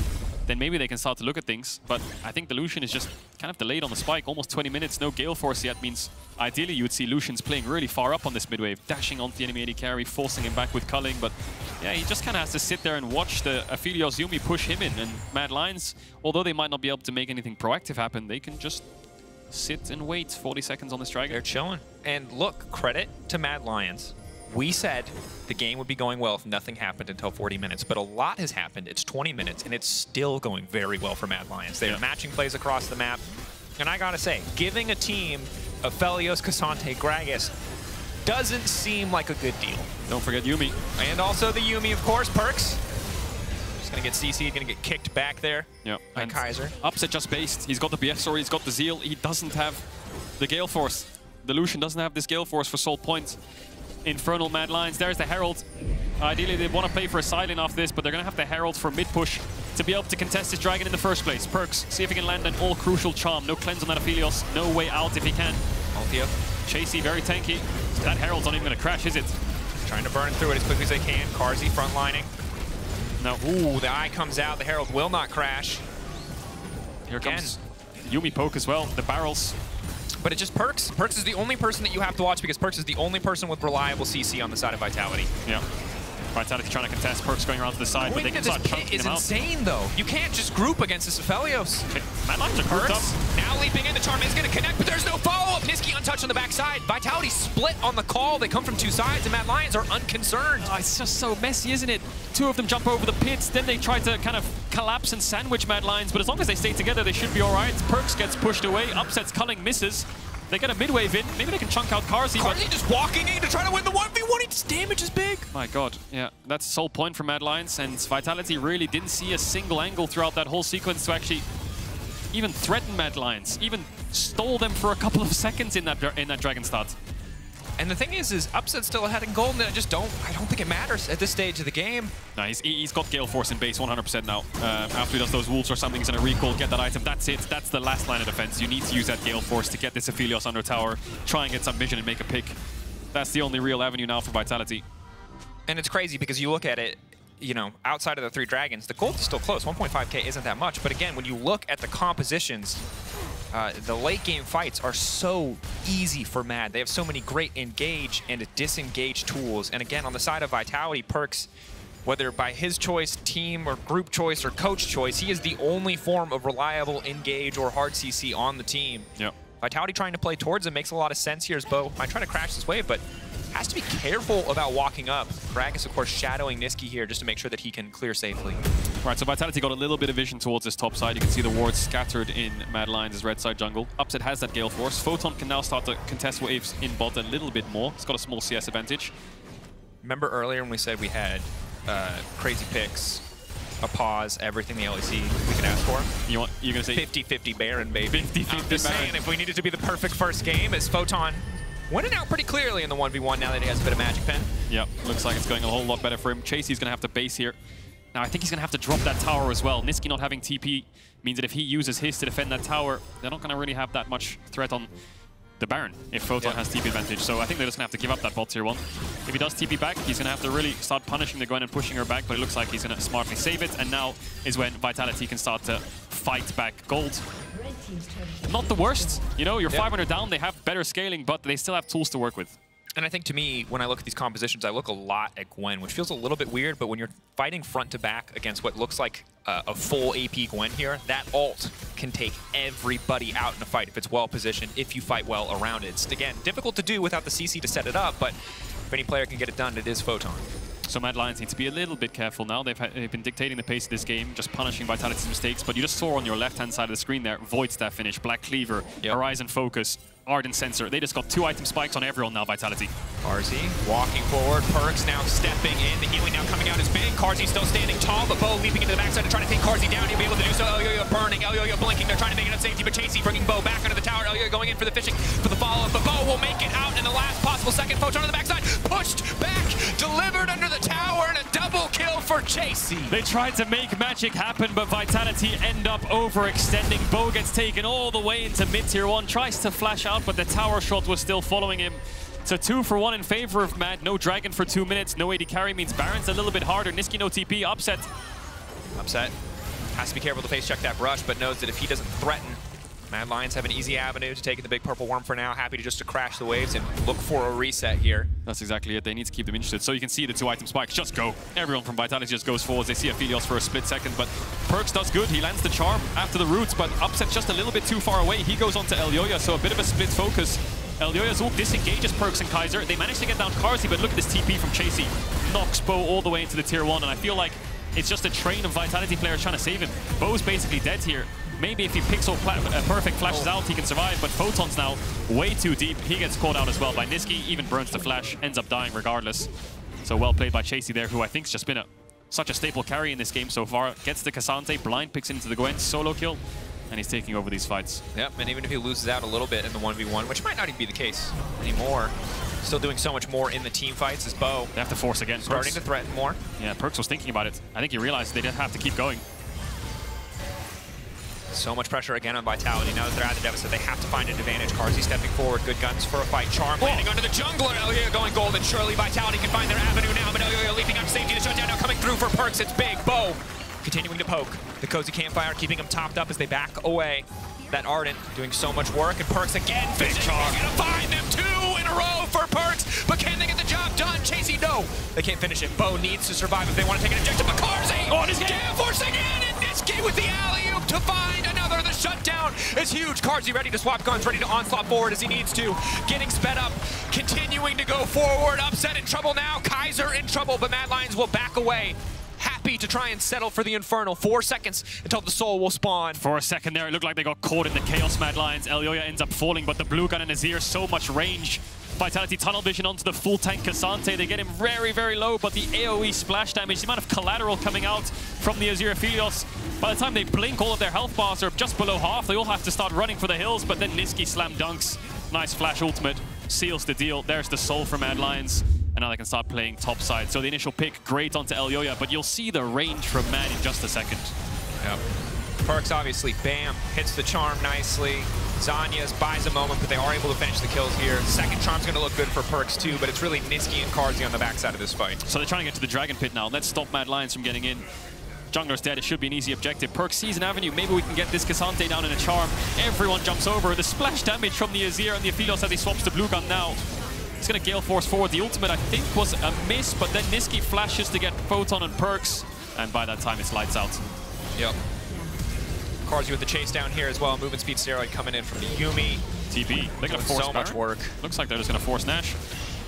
then maybe they can start to look at things. But I think the Lucian is just kind of delayed on the spike. Almost 20 minutes, no Gale Force yet means ideally you would see Lucian's playing really far up on this mid-wave, dashing onto the enemy AD carry, forcing him back with culling. But yeah, he just kind of has to sit there and watch the Aphelios Yuumi push him in. And Mad Lions, although they might not be able to make anything proactive happen, they can just sit and wait 40 seconds on this dragon. They're chilling. And look, credit to Mad Lions. We said the game would be going well if nothing happened until 40 minutes, but a lot has happened. It's 20 minutes, and it's still going very well for Mad Lions. They're matching plays across the map. And I gotta say, giving a team Aphelios, K'Sante, Gragas doesn't seem like a good deal. Don't forget Yuumi. And also the Yuumi, of course, Perkz. Just gonna get CC'd, gonna get kicked back there by Kaiser. Upset just based. He's got the BF sword, he's got the Zeal. He doesn't have the Gale Force. The Lucian doesn't have this Gale Force for Salt Point. Infernal Mad Lions. There's the Herald. Ideally, they want to play for a silent after this, but they're going to have the Herald for mid-push to be able to contest this dragon in the first place. Perkz, see if he can land an all-crucial charm. No cleanse on that Aphelios. No way out if he can. Althea. Chasy, very tanky. That Herald's not even going to crash, is it? Trying to burn through it as quickly as they can. Carzzy frontlining. No. Ooh, the eye comes out. The Herald will not crash. Here comes Yuumi poke as well. The barrels. But it's just Perkz. Perkz is the only person that you have to watch because Perkz is the only person with reliable CC on the side of Vitality. Yeah. Vitality trying to contest. Perkz going around to the side, but they can start chunking him out. It's insane, though. You can't just group against this Aphelios. Mad Lions are grouped up. Now leaping in. The charm is going to connect, but there's no follow-up. Nisqy untouched on the backside. Vitality split on the call. They come from 2 sides, and Mad Lions are unconcerned. Oh, it's just so messy, isn't it? 2 of them jump over the pits, then they try to kind of collapse and sandwich Mad Lions, but as long as they stay together, they should be all right. Perkz gets pushed away. Upset's culling misses. They get a mid-wave in. Maybe they can chunk out Carzzy. Carzzy just walking in to try to win the 1v1. His damage is big. My God, yeah. That's the sole point for Mad Lions, and Vitality really didn't see a single angle throughout that whole sequence to actually even threaten Mad Lions, even stall them for a couple of seconds in that Dragon start. And the thing is Upset's still ahead in gold, and I don't think it matters at this stage of the game. No, he's got Gale Force in base 100% now. After he does those wolves or something, he's going to recall, get that item. That's it. That's the last line of defense. You need to use that Gale Force to get this Aphelios under tower, try and get some vision and make a pick. That's the only real avenue now for Vitality. And it's crazy because you look at it, outside of the 3 dragons, the gold is still close. 1.5k isn't that much. But again, when you look at the compositions, the late game fights are so easy for Mad. They have so many great engage and disengage tools. And again, on the side of Vitality, Perkz, whether by his choice, team or group choice or coach choice, he is the only form of reliable engage or hard CC on the team. Yep. Vitality trying to play towards him makes a lot of sense here as Bo might try to crash this wave, but has to be careful about walking up. Gragas, of course, shadowing Nisqy here just to make sure that he can clear safely. Right, so Vitality got a little bit of vision towards this top side. You can see the wards scattered in Mad Lions' red side jungle. Upset has that Gale Force. Photon can now start to contest waves in bot a little bit more. It's got a small CS advantage. Remember earlier when we said we had crazy picks, a pause, everything the LEC we can ask for? You're going to say 50-50 Baron, baby. 50-50 I'm just Baron. saying, if we needed to be the perfect first game, as Photon winning out pretty clearly in the 1v1 now that he has a bit of magic pen. Yep, looks like it's going a whole lot better for him. Chasy's going to have to base here. Now, I think he's going to have to drop that tower as well. Nisqy not having TP means that if he uses his to defend that tower, they're not going to really have that much threat on the Baron if Photon has TP advantage. So I think they're just going to have to give up that bot tier 1. If he does TP back, he's going to have to really start punishing the Gwen and pushing her back, but it looks like he's going to smartly save it. And now is when Vitality can start to fight back gold. Not the worst. You know, you're 500 down, they have better scaling, but they still have tools to work with. And I think to me, when I look at these compositions, I look a lot at Gwen, which feels a little bit weird, but when you're fighting front to back against what looks like a full AP Gwen here, that ult can take everybody out in a fight if it's well positioned, if you fight well around it. It's, again, difficult to do without the CC to set it up, but if any player can get it done, it is Photon. So Mad Lions need to be a little bit careful now. They've been dictating the pace of this game, just punishing Vitality's mistakes, but you just saw on your left-hand side of the screen there, Void Staff finish, Black Cleaver, Horizon Focus, Ardent Sensor. They just got 2 item spikes on everyone now, Vitality. Carzzy walking forward, Perkz now stepping in, the healing now coming out is big. Carzzy still standing tall, but Bo leaping into the backside to try to take Carzzy down. He'll be able to do so. Elyoya burning, Elyoya blinking. They're trying to make it up safety, but Chasy bringing Bo back under the tower. Elyoya going in for the fishing for the follow-up, but Bo will make it out in the last possible second. Photon on the backside, pushed back, delivered under the tower, and a double kill for Chasy. They tried to make magic happen, but Vitality end up overextending. Bo gets taken all the way into mid-tier 1, tries to flash out, but the tower shot was still following him. It's a 2 for 1 in favor of Mad. No Dragon for 2 minutes. No AD carry means Baron's a little bit harder. Nisqy no TP. Upset. Upset. Has to be careful to face check that brush, but knows that if he doesn't threaten, Mad Lions have an easy avenue to take the big purple worm for now. Happy to just to crash the waves and look for a reset here. That's exactly it. They need to keep them interested. So you can see the 2 item spikes just go. Everyone from Vitality just goes forwards. They see Aphelios for a split second, but Perkz does good. He lands the charm after the roots, but Upset just a little bit too far away. He goes on to Elyoya, so a bit of a split focus. Elyoya's ult disengages Perkz and Kaiser. They manage to get down Carzzy, but look at this TP from Chasy. Knocks Bo all the way into the tier 1, and I feel like it's just a train of Vitality players trying to save him. Bo's basically dead here. Maybe if he picks up perfect flashes out, he can survive, but Photon's now way too deep. He gets caught out as well by Nisqy, even burns the flash, ends up dying regardless. So well played by Chasy there, who I think's just been such a staple carry in this game so far. Gets the Cassante, blind picks into the Gwen, solo kill, and he's taking over these fights. Yep, and even if he loses out a little bit in the 1v1, which might not even be the case anymore, still doing so much more in the team fights is Bo. They have to force again. Starting to threaten more. Yeah, Perkz was thinking about it. I think he realized they didn't have to keep going. So much pressure again on Vitality. Now that they're at the deficit, they have to find an advantage. Carzzy stepping forward. Good guns for a fight. Charm landing under the jungler. Elyoya going golden. Surely Vitality can find their avenue now, but Elyoya leaping up safety. The shutdown now coming through for Perkz. It's big. Bo continuing to poke. The cozy campfire keeping them topped up as they back away. That Ardent doing so much work, and Perkz again. Big charm. He's gonna find them 2 in a row for Perkz, but can they get the job done? Chasy, no. They can't finish it. Bo needs to survive if they want to take an objective, but Carzzy! Oh, Nisqy! Gale forcing in, and Nisqy with the alley-oop to find another. The shutdown is huge. Carzzy ready to swap guns, ready to onslaught forward as he needs to. Getting sped up, continuing to go forward. Upset in trouble now. Kaiser in trouble, but Mad Lions will back away. Happy to try and settle for the Infernal. 4 seconds until the soul will spawn. For a second there, it looked like they got caught in the Chaos Mad Lions. Elyoya ends up falling, but the blue gun and Azir, so much range. Vitality tunnel vision onto the full tank Cassante. They get him very, very low, but the AoE splash damage, the amount of collateral coming out from the Azir Aphelios, by the time they blink, all of their health bars are just below half. They all have to start running for the hills, but then Nisqy slam dunks. Nice flash ultimate, seals the deal. There's the soul for Mad Lions. And now they can start playing topside. So the initial pick, great onto Elyoya, but you'll see the range from Mad in just a second. Yep. Perkz obviously, bam, hits the charm nicely. Zanya's buys a moment, but they are able to finish the kills here. Second charm's gonna look good for Perkz too, but it's really Nisqy and Carzzy on the backside of this fight. So they're trying to get to the Dragon Pit now. Let's stop Mad Lions from getting in. Jungler's dead, it should be an easy objective. Perkz sees an avenue, maybe we can get this Cassante down in a charm. Everyone jumps over. The splash damage from the Azir and the Aphelios as he swaps the blue gun now. He's going to Gale Force forward. The ultimate, I think, was a miss, but then Nisqy flashes to get Photon and Perkz, and by that time, it's lights out. Yep. Carzzy with the chase down here as well. Movement speed steroid coming in from the Yuumi. TP. They're going to force so much work. Looks like they're just going to force Nash.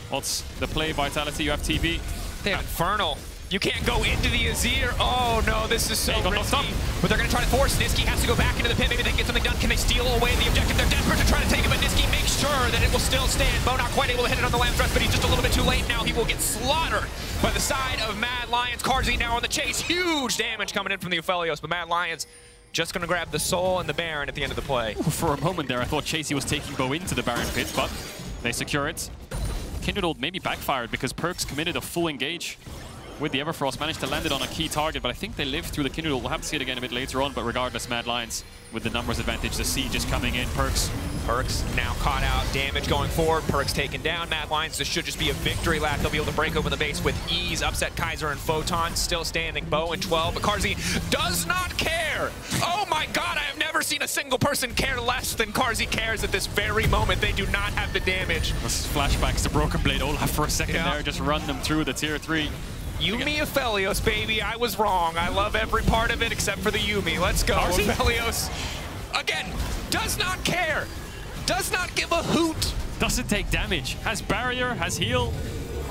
What's the play, Vitality? You have TV. They have Infernal. You can't go into the Azir. Oh no, this is so risky. But they're going to try to force. Nisqy has to go back into the pit. Maybe they can get something done. Can they steal away the objective? They're desperate to try to take it, but Nisqy makes sure that it will still stand. Bo not quite able to hit it on the Lamb's Breath, but he's just a little bit too late now. He will get slaughtered by the side of Mad Lions. Carzzy now on the chase. Huge damage coming in from the Aphelios, but Mad Lions just going to grab the Soul and the Baron at the end of the play. For a moment there, I thought Chasy was taking Bo into the Baron pit, but they secure it. Kindred maybe backfired because Perkz committed a full engage with the Everfrost, managed to land it on a key target, but I think they lived through the Kindred. We'll have to see it again a bit later on, but regardless, Mad Lions with the numbers advantage, the siege is coming in. Perkz now caught out, damage going forward, Perkz taken down. Mad Lions, this should just be a victory lap. They'll be able to break over the base with ease, upset Kaiser and Photon, still standing, Bo in 12, but Carzzy does not care. Oh my god, I have never seen a single person care less than Carzzy cares at this very moment. They do not have the damage. This flashbacks to Broken Blade Olaf for a second there, just run them through the tier 3. Yuumi Aphelios, baby. I was wrong. I love every part of it except for the Yuumi. Let's go. Aphelios, again, does not care. Does not give a hoot. Doesn't take damage. Has barrier, has heal,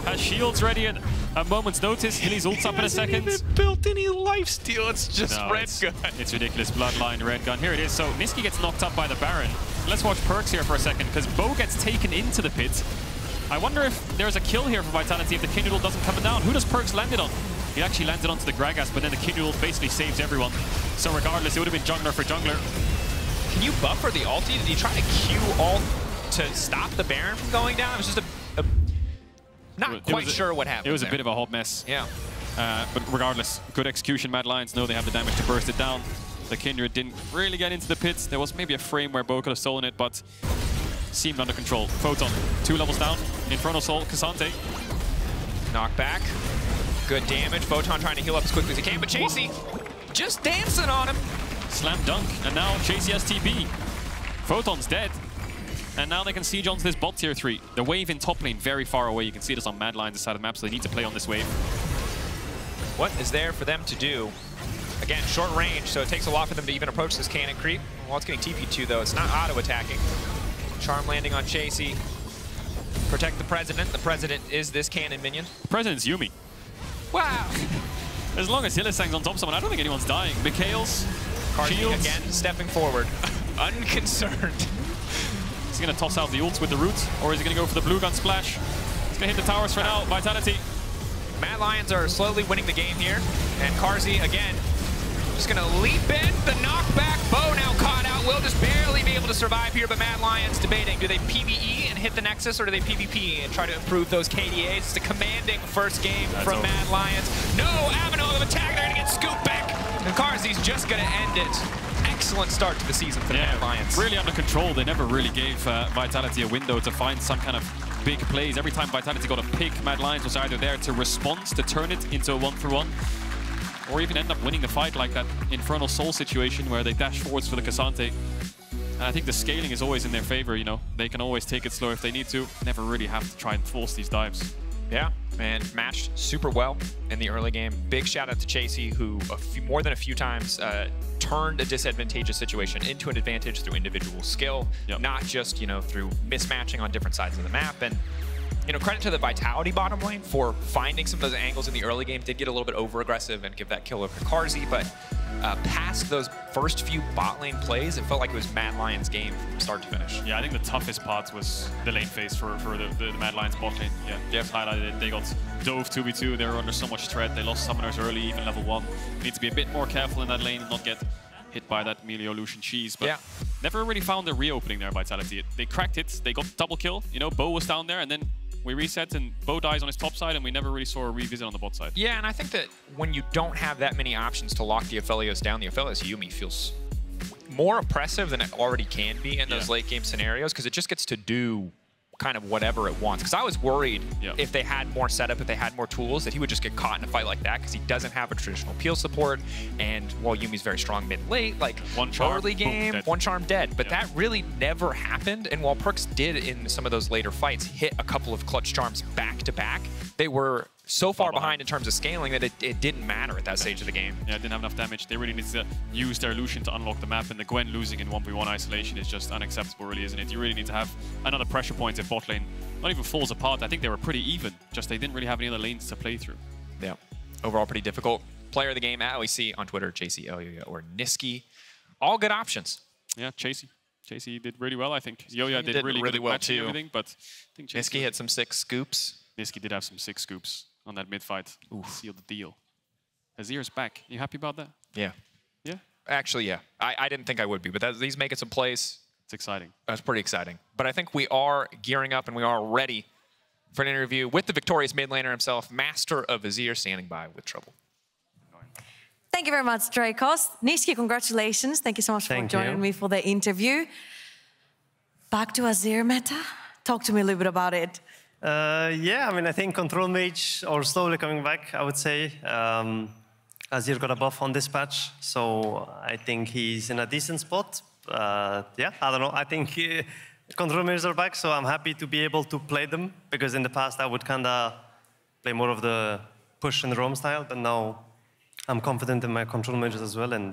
has shields ready at a moment's notice. Hilly's ults up in a second. He hasn't built any lifesteal. It's just red gun. It's ridiculous. Bloodline, red gun. Here it is. So Nisqy gets knocked up by the Baron. Let's watch Perkz here for a second, because Bo gets taken into the pit. I wonder if there's a kill here for Vitality if the Kindred doesn't come down. Who does Perkz land it on? He actually landed onto the Gragas, but then the Kindred basically saves everyone. So regardless, it would have been jungler for jungler. Can you buffer the ulti? Did he try to Q ult to stop the Baron from going down? It was just not quite sure what happened. It was a bit of a hot mess. Yeah. But regardless, good execution. Mad Lions know they have the damage to burst it down. The Kindred didn't really get into the pits. There was maybe a frame where Bo could have stolen it, but seemed under control. Photon, 2 levels down. Infernal Soul, Cassante. Knock back. Good damage. Photon trying to heal up as quickly as he can, but Chasy just dancing on him. Slam dunk, and now Chasy has TP. Photon's dead. And now they can siege onto this bot tier 3. The wave in top lane very far away. You can see this on Mad Lions' side of the map, so they need to play on this wave. What is there for them to do? Again, short range, so it takes a lot for them to even approach this cannon creep. Well, it's getting TP2 though. It's not auto-attacking. Charm landing on Chasy. Protect the President. The President is this cannon minion. The President's Yuumi. Wow. As long as Hylissang's on top of someone, I don't think anyone's dying. Mikhail's shields again, stepping forward. Unconcerned. Is he going to toss out the ults with the root, or is he going to go for the blue gun splash? He's going to hit the towers for now. Vitality. Mad Lions are slowly winning the game here. And Carzzy, again, just going to leap in. The knockback. Bo now caught out. Will just barely be able to survive here, but Mad Lions debating. Do they PvE and hit the Nexus, or do they PvP and try to improve those KDAs? It's a commanding first game from Mad Lions. No avenue of attack. They're going to get scooped back. And Carzzy's just going to end it. Excellent start to the season for the Mad Lions. Really under control. They never really gave Vitality a window to find some kind of big plays. Every time Vitality got a pick, Mad Lions was either there to respond, to turn it into a 1-for-1, or even end up winning the fight, like that Infernal Soul situation where they dash forwards for the Cassante. And I think the scaling is always in their favor, you know. They can always take it slow if they need to. Never really have to try and force these dives. Yeah, and matched super well in the early game. Big shout out to Chasy, who more than a few times turned a disadvantageous situation into an advantage through individual skill, not just, you know, through mismatching on different sides of the map. And you know, credit to the Vitality bottom lane for finding some of those angles in the early game. Did get a little bit over-aggressive and give that kill over to Carzzy, but past those first few bot lane plays, it felt like it was Mad Lions' game from start to finish. Yeah, I think the toughest part was the lane phase for the Mad Lions bot lane. Yeah, Jeff highlighted it. They got dove 2v2. They were under so much threat. They lost summoners early, even level 1. Need to be a bit more careful in that lane and not get hit by that Milio Lucian cheese, but never really found a reopening there, Vitality. They cracked it. They got double kill. You know, Bo was down there, and then we reset and Bo dies on his top side, and we never really saw a revisit on the bot side. Yeah, and I think that when you don't have that many options to lock the Aphelios down, the Aphelios Yuumi feels more oppressive than it already can be in those late game scenarios, because it just gets to do kind of whatever it wants. Because I was worried if they had more setup, if they had more tools, that he would just get caught in a fight like that, because he doesn't have a traditional peel support. And while Yuumi's very strong mid-late, like one charm, early game, boom, one charm dead. But that really never happened. And while Perkz did in some of those later fights hit a couple of clutch charms back to back, they were so far behind in terms of scaling that it didn't matter at that stage of the game. Yeah, it didn't have enough damage. They really need to use their Lucian to unlock the map, and the Gwen losing in 1v1 isolation is just unacceptable, really, isn't it? You really need to have another pressure point if bot lane not even falls apart. I think they were pretty even. Just they didn't really have any other lanes to play through. Yeah. Overall, pretty difficult. Player of the game at LEC on Twitter, Chasy, Elyoya, or Nisqy. All good options. Yeah, Chasy. Chasy did really well, I think. Elyoya did really well too. Everything, but I think Nisqy had some 6 scoops. Nisqy did have some 6 scoops on that mid fight. Sealed the deal. Azir's back. You happy about that? Yeah. Yeah? Actually, yeah. I didn't think I would be, but he's making some plays. It's exciting. That's pretty exciting. But I think we are gearing up and we are ready for an interview with the victorious mid laner himself, Master of Azir, standing by with Trouble. Thank you very much, Drakos. Nisqy, congratulations. Thank you so much for joining me for the interview. Back to Azir meta. Talk to me a little bit about it. Yeah, I mean, I think Control Mage are slowly coming back, I would say. Azir got a buff on this patch, so I think he's in a decent spot. Yeah, I don't know. I think Control Mages are back, so I'm happy to be able to play them, because in the past I would kind of play more of the push and roam style, but now I'm confident in my Control Mages as well, and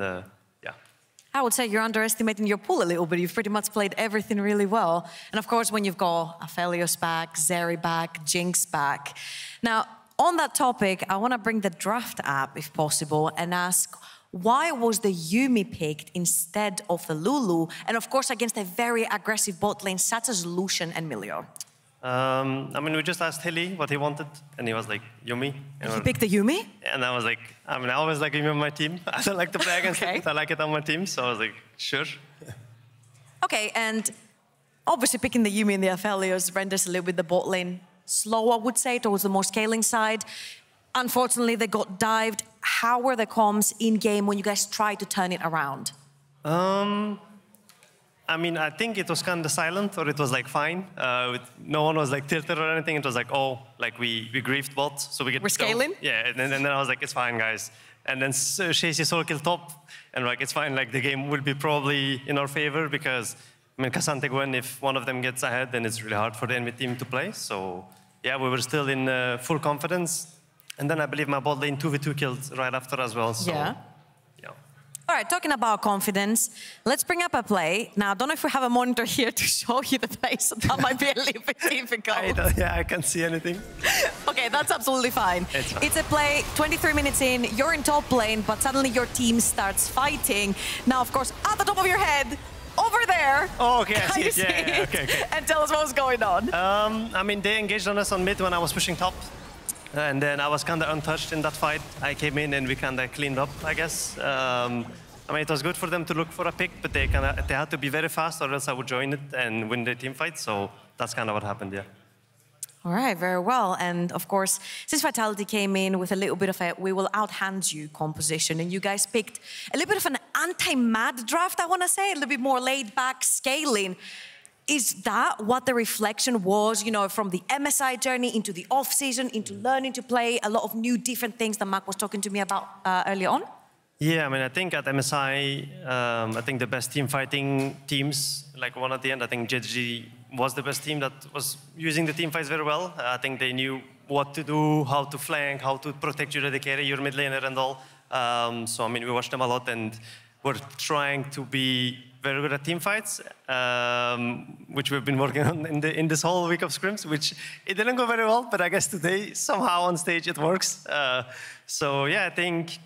yeah. I would say you're underestimating your pool a little bit. You've pretty much played everything really well. And of course, when you've got Aphelios back, Zeri back, Jinx back. Now, on that topic, I want to bring the draft app, if possible, and ask, why was the Yuumi picked instead of the Lulu? And of course, against a very aggressive bot lane, such as Lucian and Milio. I mean, we just asked Hilly what he wanted, and he was like, Yuumi. He picked the Yuumi? And I was like, I mean, I always like Yuumi on my team. I don't like to play against it, but I like it on my team, so I was like, sure. Okay, and obviously picking the Yuumi and the Aphelios renders a little bit the bot lane slow, I would say, towards the more scaling side. Unfortunately, they got dived. How were the comms in-game when you guys tried to turn it around? I mean, I think it was kind of silent, or it was like fine. No one was like tilted or anything. It was like, oh, like we griefed bot, so we get. We're scaling? Yeah, and then I was like, it's fine, guys. And then Chasy solo kill top, and like, it's fine. Like the game will be probably in our favor, because I mean, Cassante Gwen, if one of them gets ahead, then it's really hard for the enemy team to play. So yeah, we were still in full confidence. And then I believe my bot lane 2v2 killed right after as well. So, yeah. Yeah. All right, talking about confidence, let's bring up a play. Now, I don't know if we have a monitor here to show you the play, so that might be a little bit difficult. Yeah, I can't see anything. Okay, that's absolutely fine. It's a play, 23 minutes in, you're in top lane, but suddenly your team starts fighting. Now, of course, at the top of your head, over there. Oh, okay, I see it. See Yeah, okay. And tell us what was going on. I mean, they engaged on us on mid when I was pushing top. And then I was kind of untouched in that fight. I came in and we kind of cleaned up, I guess. I mean, it was good for them to look for a pick, but they had to be very fast, or else I would join it and win the team fight. So that's kind of what happened, yeah. All right, very well. And of course, since Vitality came in with a little bit of a we will outhand you composition, and you guys picked a little bit of an anti-mad draft, I want to say, a little bit more laid back scaling. Is that what the reflection was, you know, from the MSI journey into the off-season, into learning to play a lot of new different things that Mac was talking to me about earlier on? Yeah, I mean, I think at MSI, I think the best team fighting teams, like one at the end, I think JG was the best team that was using the team fights very well. I think they knew what to do, how to flank, how to protect your AD carry, your mid laner and all. So, I mean, we watched them a lot and we're trying to be very good at team fights, which we've been working on in this whole week of scrims, which it didn't go very well, but I guess today, somehow on stage, it works. So, yeah, I think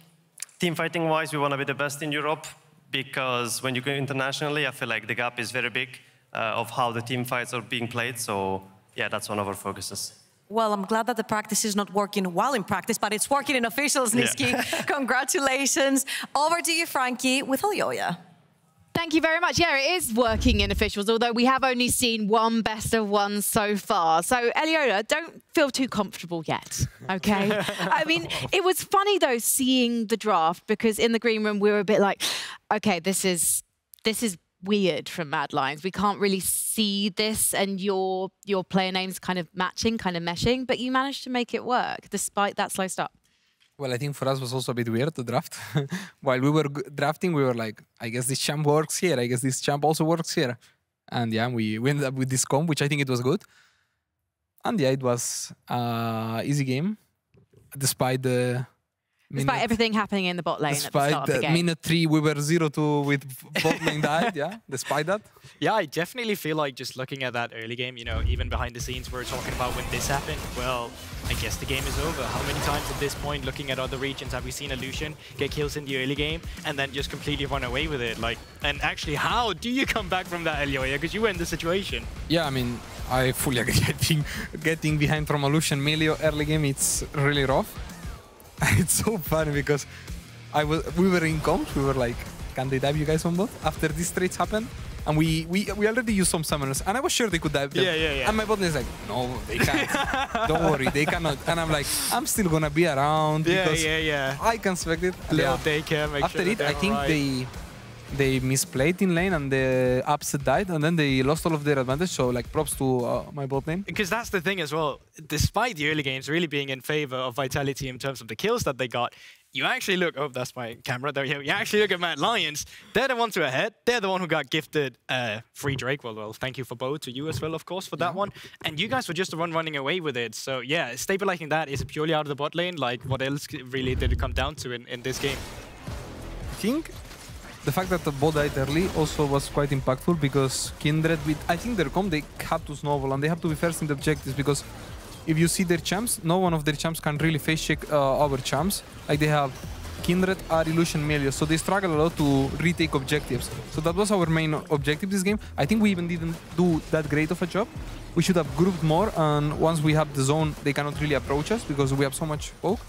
team fighting wise, we want to be the best in Europe, because when you go internationally, I feel like the gap is very big of how the team fights are being played. So yeah, that's one of our focuses. Well, I'm glad that the practice is not working while in practice, but it's working in officials, Nisqy. Yeah. Congratulations. Over to you, Frankie, with Elyoya. Thank you very much. Yeah, it is working in officials, although we have only seen one best of one so far. So, Elyoya, don't feel too comfortable yet, okay? I mean, it was funny, though, seeing the draft, because in the green room, we were a bit like, okay, this is weird from Mad Lions. We can't really see this, and your player names kind of matching, kind of meshing, but you managed to make it work, despite that slow start. Well, I think for us was also a bit weird to draft. While we were drafting, we were like, I guess this champ works here. I guess this champ also works here. And yeah, we ended up with this comp, which I think it was good. And yeah, it was easy game, despite the Despite everything happening in the bot lane at the start of the game. Minute 3, we were 0-2 with bot lane died, yeah, despite that. Yeah, I definitely feel like just looking at that early game, you know, even behind the scenes, we were talking about when this happened, well, I guess the game is over. How many times at this point, looking at other regions, have we seen a Lucian get kills in the early game and then just completely run away with it? Like, and actually, how do you come back from that, Elyoya? Because you were in the situation. Yeah, I mean, I fully agree. I think getting behind from a Lucian Milio early game, it's really rough. It's so funny because we were in comms, we were like, can they dive you guys on bot? After these trades happened, and we already used some summoners, and I was sure they could dive them. Yeah. And my bot is like, no, they can't. Don't worry, they cannot. And I'm like, I'm still gonna be around because I can expect it. Little daycare, make After sure it, I think they misplayed in lane and the upset died, and then they lost all of their advantage. So like props to my bot lane. Because that's the thing as well. Despite the early games really being in favor of Vitality in terms of the kills that they got, you actually look. Oh, that's my camera. There you actually look at Mad Lions. They're the ones who are ahead. They're the one who got gifted free Drake. Well, thank you for both to you as well, of course, for that one. And you guys were just the one running away with it. So yeah, stabilizing that is purely out of the bot lane. Like, what else really did it come down to in this game? I think the fact that the bot died early also was quite impactful because Kindred, I think their comp, they have to snowball and they have to be first in the objectives because if you see their champs, no one of their champs can really face check our champs. Like they have Kindred, Ahri, Lucian, Milio, so they struggle a lot to retake objectives. So that was our main objective this game. I think we even didn't do that great of a job. We should have grouped more, and once we have the zone, they cannot really approach us because we have so much poke.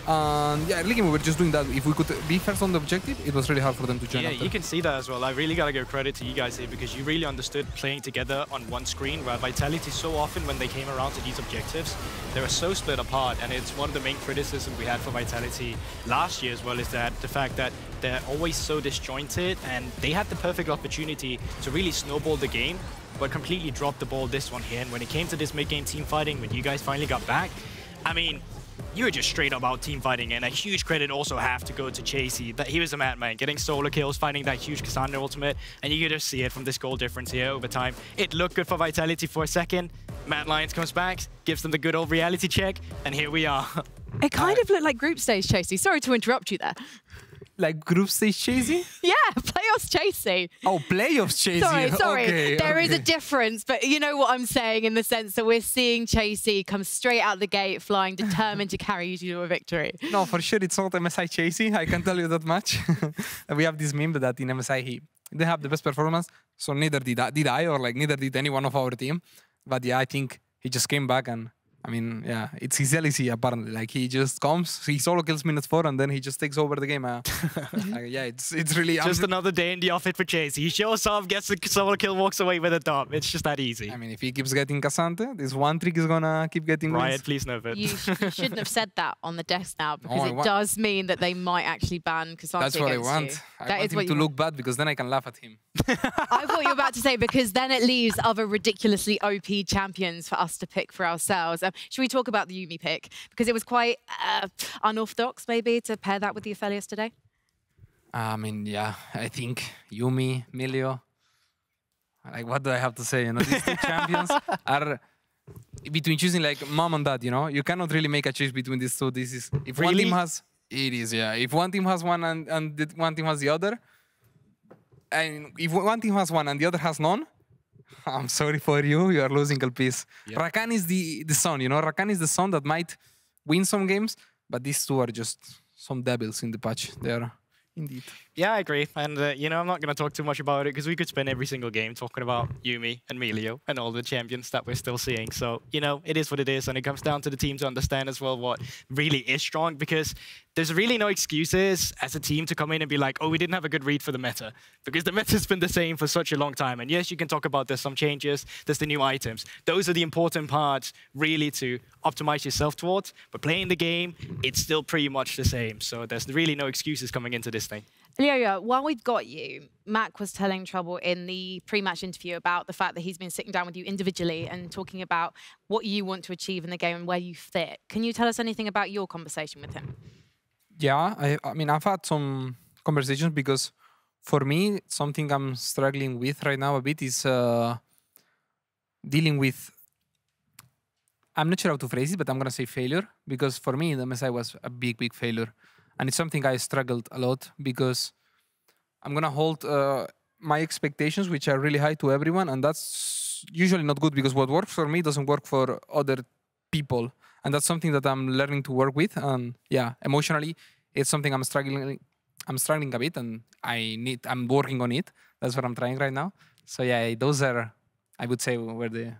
And yeah, early game we were just doing that. If we could be first on the objective, it was really hard for them to join. Yeah, after. You can see that as well. I really gotta give credit to you guys here because you really understood playing together on one screen, where Vitality so often when they came around to these objectives, they were so split apart. And it's one of the main criticisms we had for Vitality last year as well, is that the fact that they're always so disjointed, and they had the perfect opportunity to really snowball the game, but completely dropped the ball this one here. And when it came to this mid-game team fighting, when you guys finally got back, I mean, you were just straight up out team fighting, and a huge credit also have to go to Chasy. That he was a madman, getting solo kills, finding that huge Cassandra ultimate, and you can just see it from this goal difference here over time. It looked good for Vitality for a second. Mad Lions comes back, gives them the good old reality check, and here we are. It kind of looked like group stage Chasy. Sorry to interrupt you there. Like group stage Chasy? Yeah, playoffs Chasy. Oh, playoffs Chasy. Sorry. Okay, there is a difference, but you know what I'm saying in the sense that we're seeing Chasy come straight out the gate, flying, determined to carry you to a victory. No, for sure it's not MSI Chasy. I can tell you that much. We have this meme that in MSI he didn't have the best performance, so neither did I, or like neither did anyone of our team. But yeah, I think he just came back and I mean, yeah, it's his LEC apparently. Like he just comes, he solo kills minute 4, and then he just takes over the game. Yeah, it's really just another day in the office for Chasy. He shows off, gets a solo kill, walks away with a dub. It's just that easy. I mean, if he keeps getting Cassandra, this one trick is gonna keep getting Riot, wins. please nerf it. You shouldn't have said that on the desk now, because it does mean that they might actually ban Cassandra. That's what I want. You. I want him to look bad because then I can laugh at him. I thought you were about to say because then it leaves other ridiculously OP champions for us to pick for ourselves. Should we talk about the Yuumi pick? Because it was quite unorthodox, maybe, to pair that with the Aphelios today. I mean, yeah, I think Yuumi, Milio. Like, what do I have to say? You know, these two champions are between choosing like mom and dad. You know, you cannot really make a choice between these two. This is if one team has, it is, yeah. If one team has one and the one team has the other, and if one team has one and the other has none, I'm sorry for you. You are losing a piece. Yep. Rakan is the son, you know. Rakan is the son that might win some games, but these two are just some devils in the patch. They are indeed. Yeah, I agree. And, you know, I'm not going to talk too much about it because we could spend every single game talking about Yuumi and Milio and all the champions that we're still seeing. So, you know, it is what it is. And it comes down to the team to understand as well what really is strong, because there's really no excuses as a team to come in and be like, oh, we didn't have a good read for the meta, because the meta's been the same for such a long time. And yes, you can talk about there's some changes, there's the new items. Those are the important parts really to optimize yourself towards. But playing the game, it's still pretty much the same. So there's really no excuses coming into this thing. Elyoya, while we've got you, Mac was telling Trouble in the pre-match interview about the fact that he's been sitting down with you individually and talking about what you want to achieve in the game and where you fit. Can you tell us anything about your conversation with him? Yeah, I mean, I've had some conversations because for me, something I'm struggling with right now a bit is dealing with I'm not sure how to phrase it, but I'm going to say failure, because for me, the MSI was a big, big failure. And it's something I struggled a lot, because I'm going to hold my expectations, which are really high, to everyone, and that's usually not good, because what works for me doesn't work for other people. And that's something that I'm learning to work with. And yeah, emotionally, it's something I'm struggling a bit, and I'm working on it. That's what I'm trying right now. So yeah, those are, I would say, were the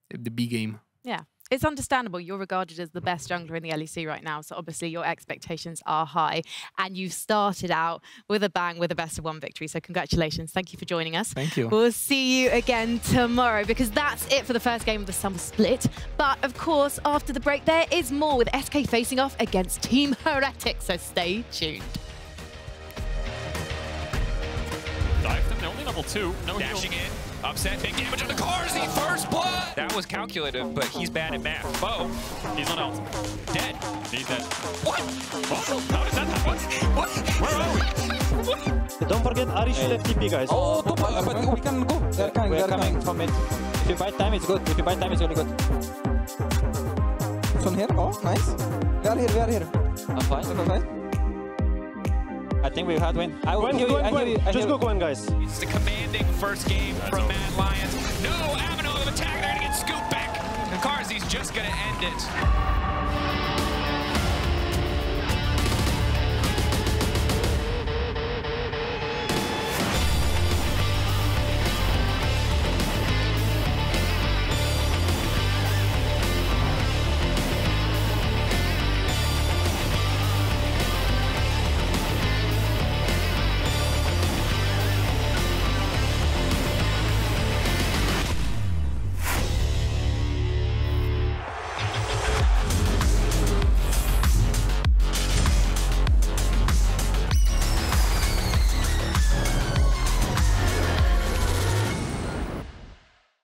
big game. Yeah. It's understandable. You're regarded as the best jungler in the LEC right now, so obviously your expectations are high. And you started out with a bang with a best-of-1 victory, so congratulations. Thank you for joining us. Thank you. We'll see you again tomorrow, because that's it for the first game of the Summer Split. But, of course, after the break, there is more with SK facing off against Team Heretic, so stay tuned. Dive them, only level 2. No dashing in. Upset, big damage on the Carzzy, first blood! That was calculative, but he's bad at math. Oh, he's on ult. Dead. He's dead. What? How did that happen? What? Where are we? What? Don't forget, Ahri should have TP, guys. Oh, but we can go. They're coming from it. If you buy time, it's good. If you buy time, it's really good. It's on here. Oh, nice. We are here. I'm fine. I think we had win. Gwen. Just go Gwen, guys. It's the commanding first game from Mad Lions. No, Avenue of attack. They're going to get scooped back. And Carzzy's just going to end it.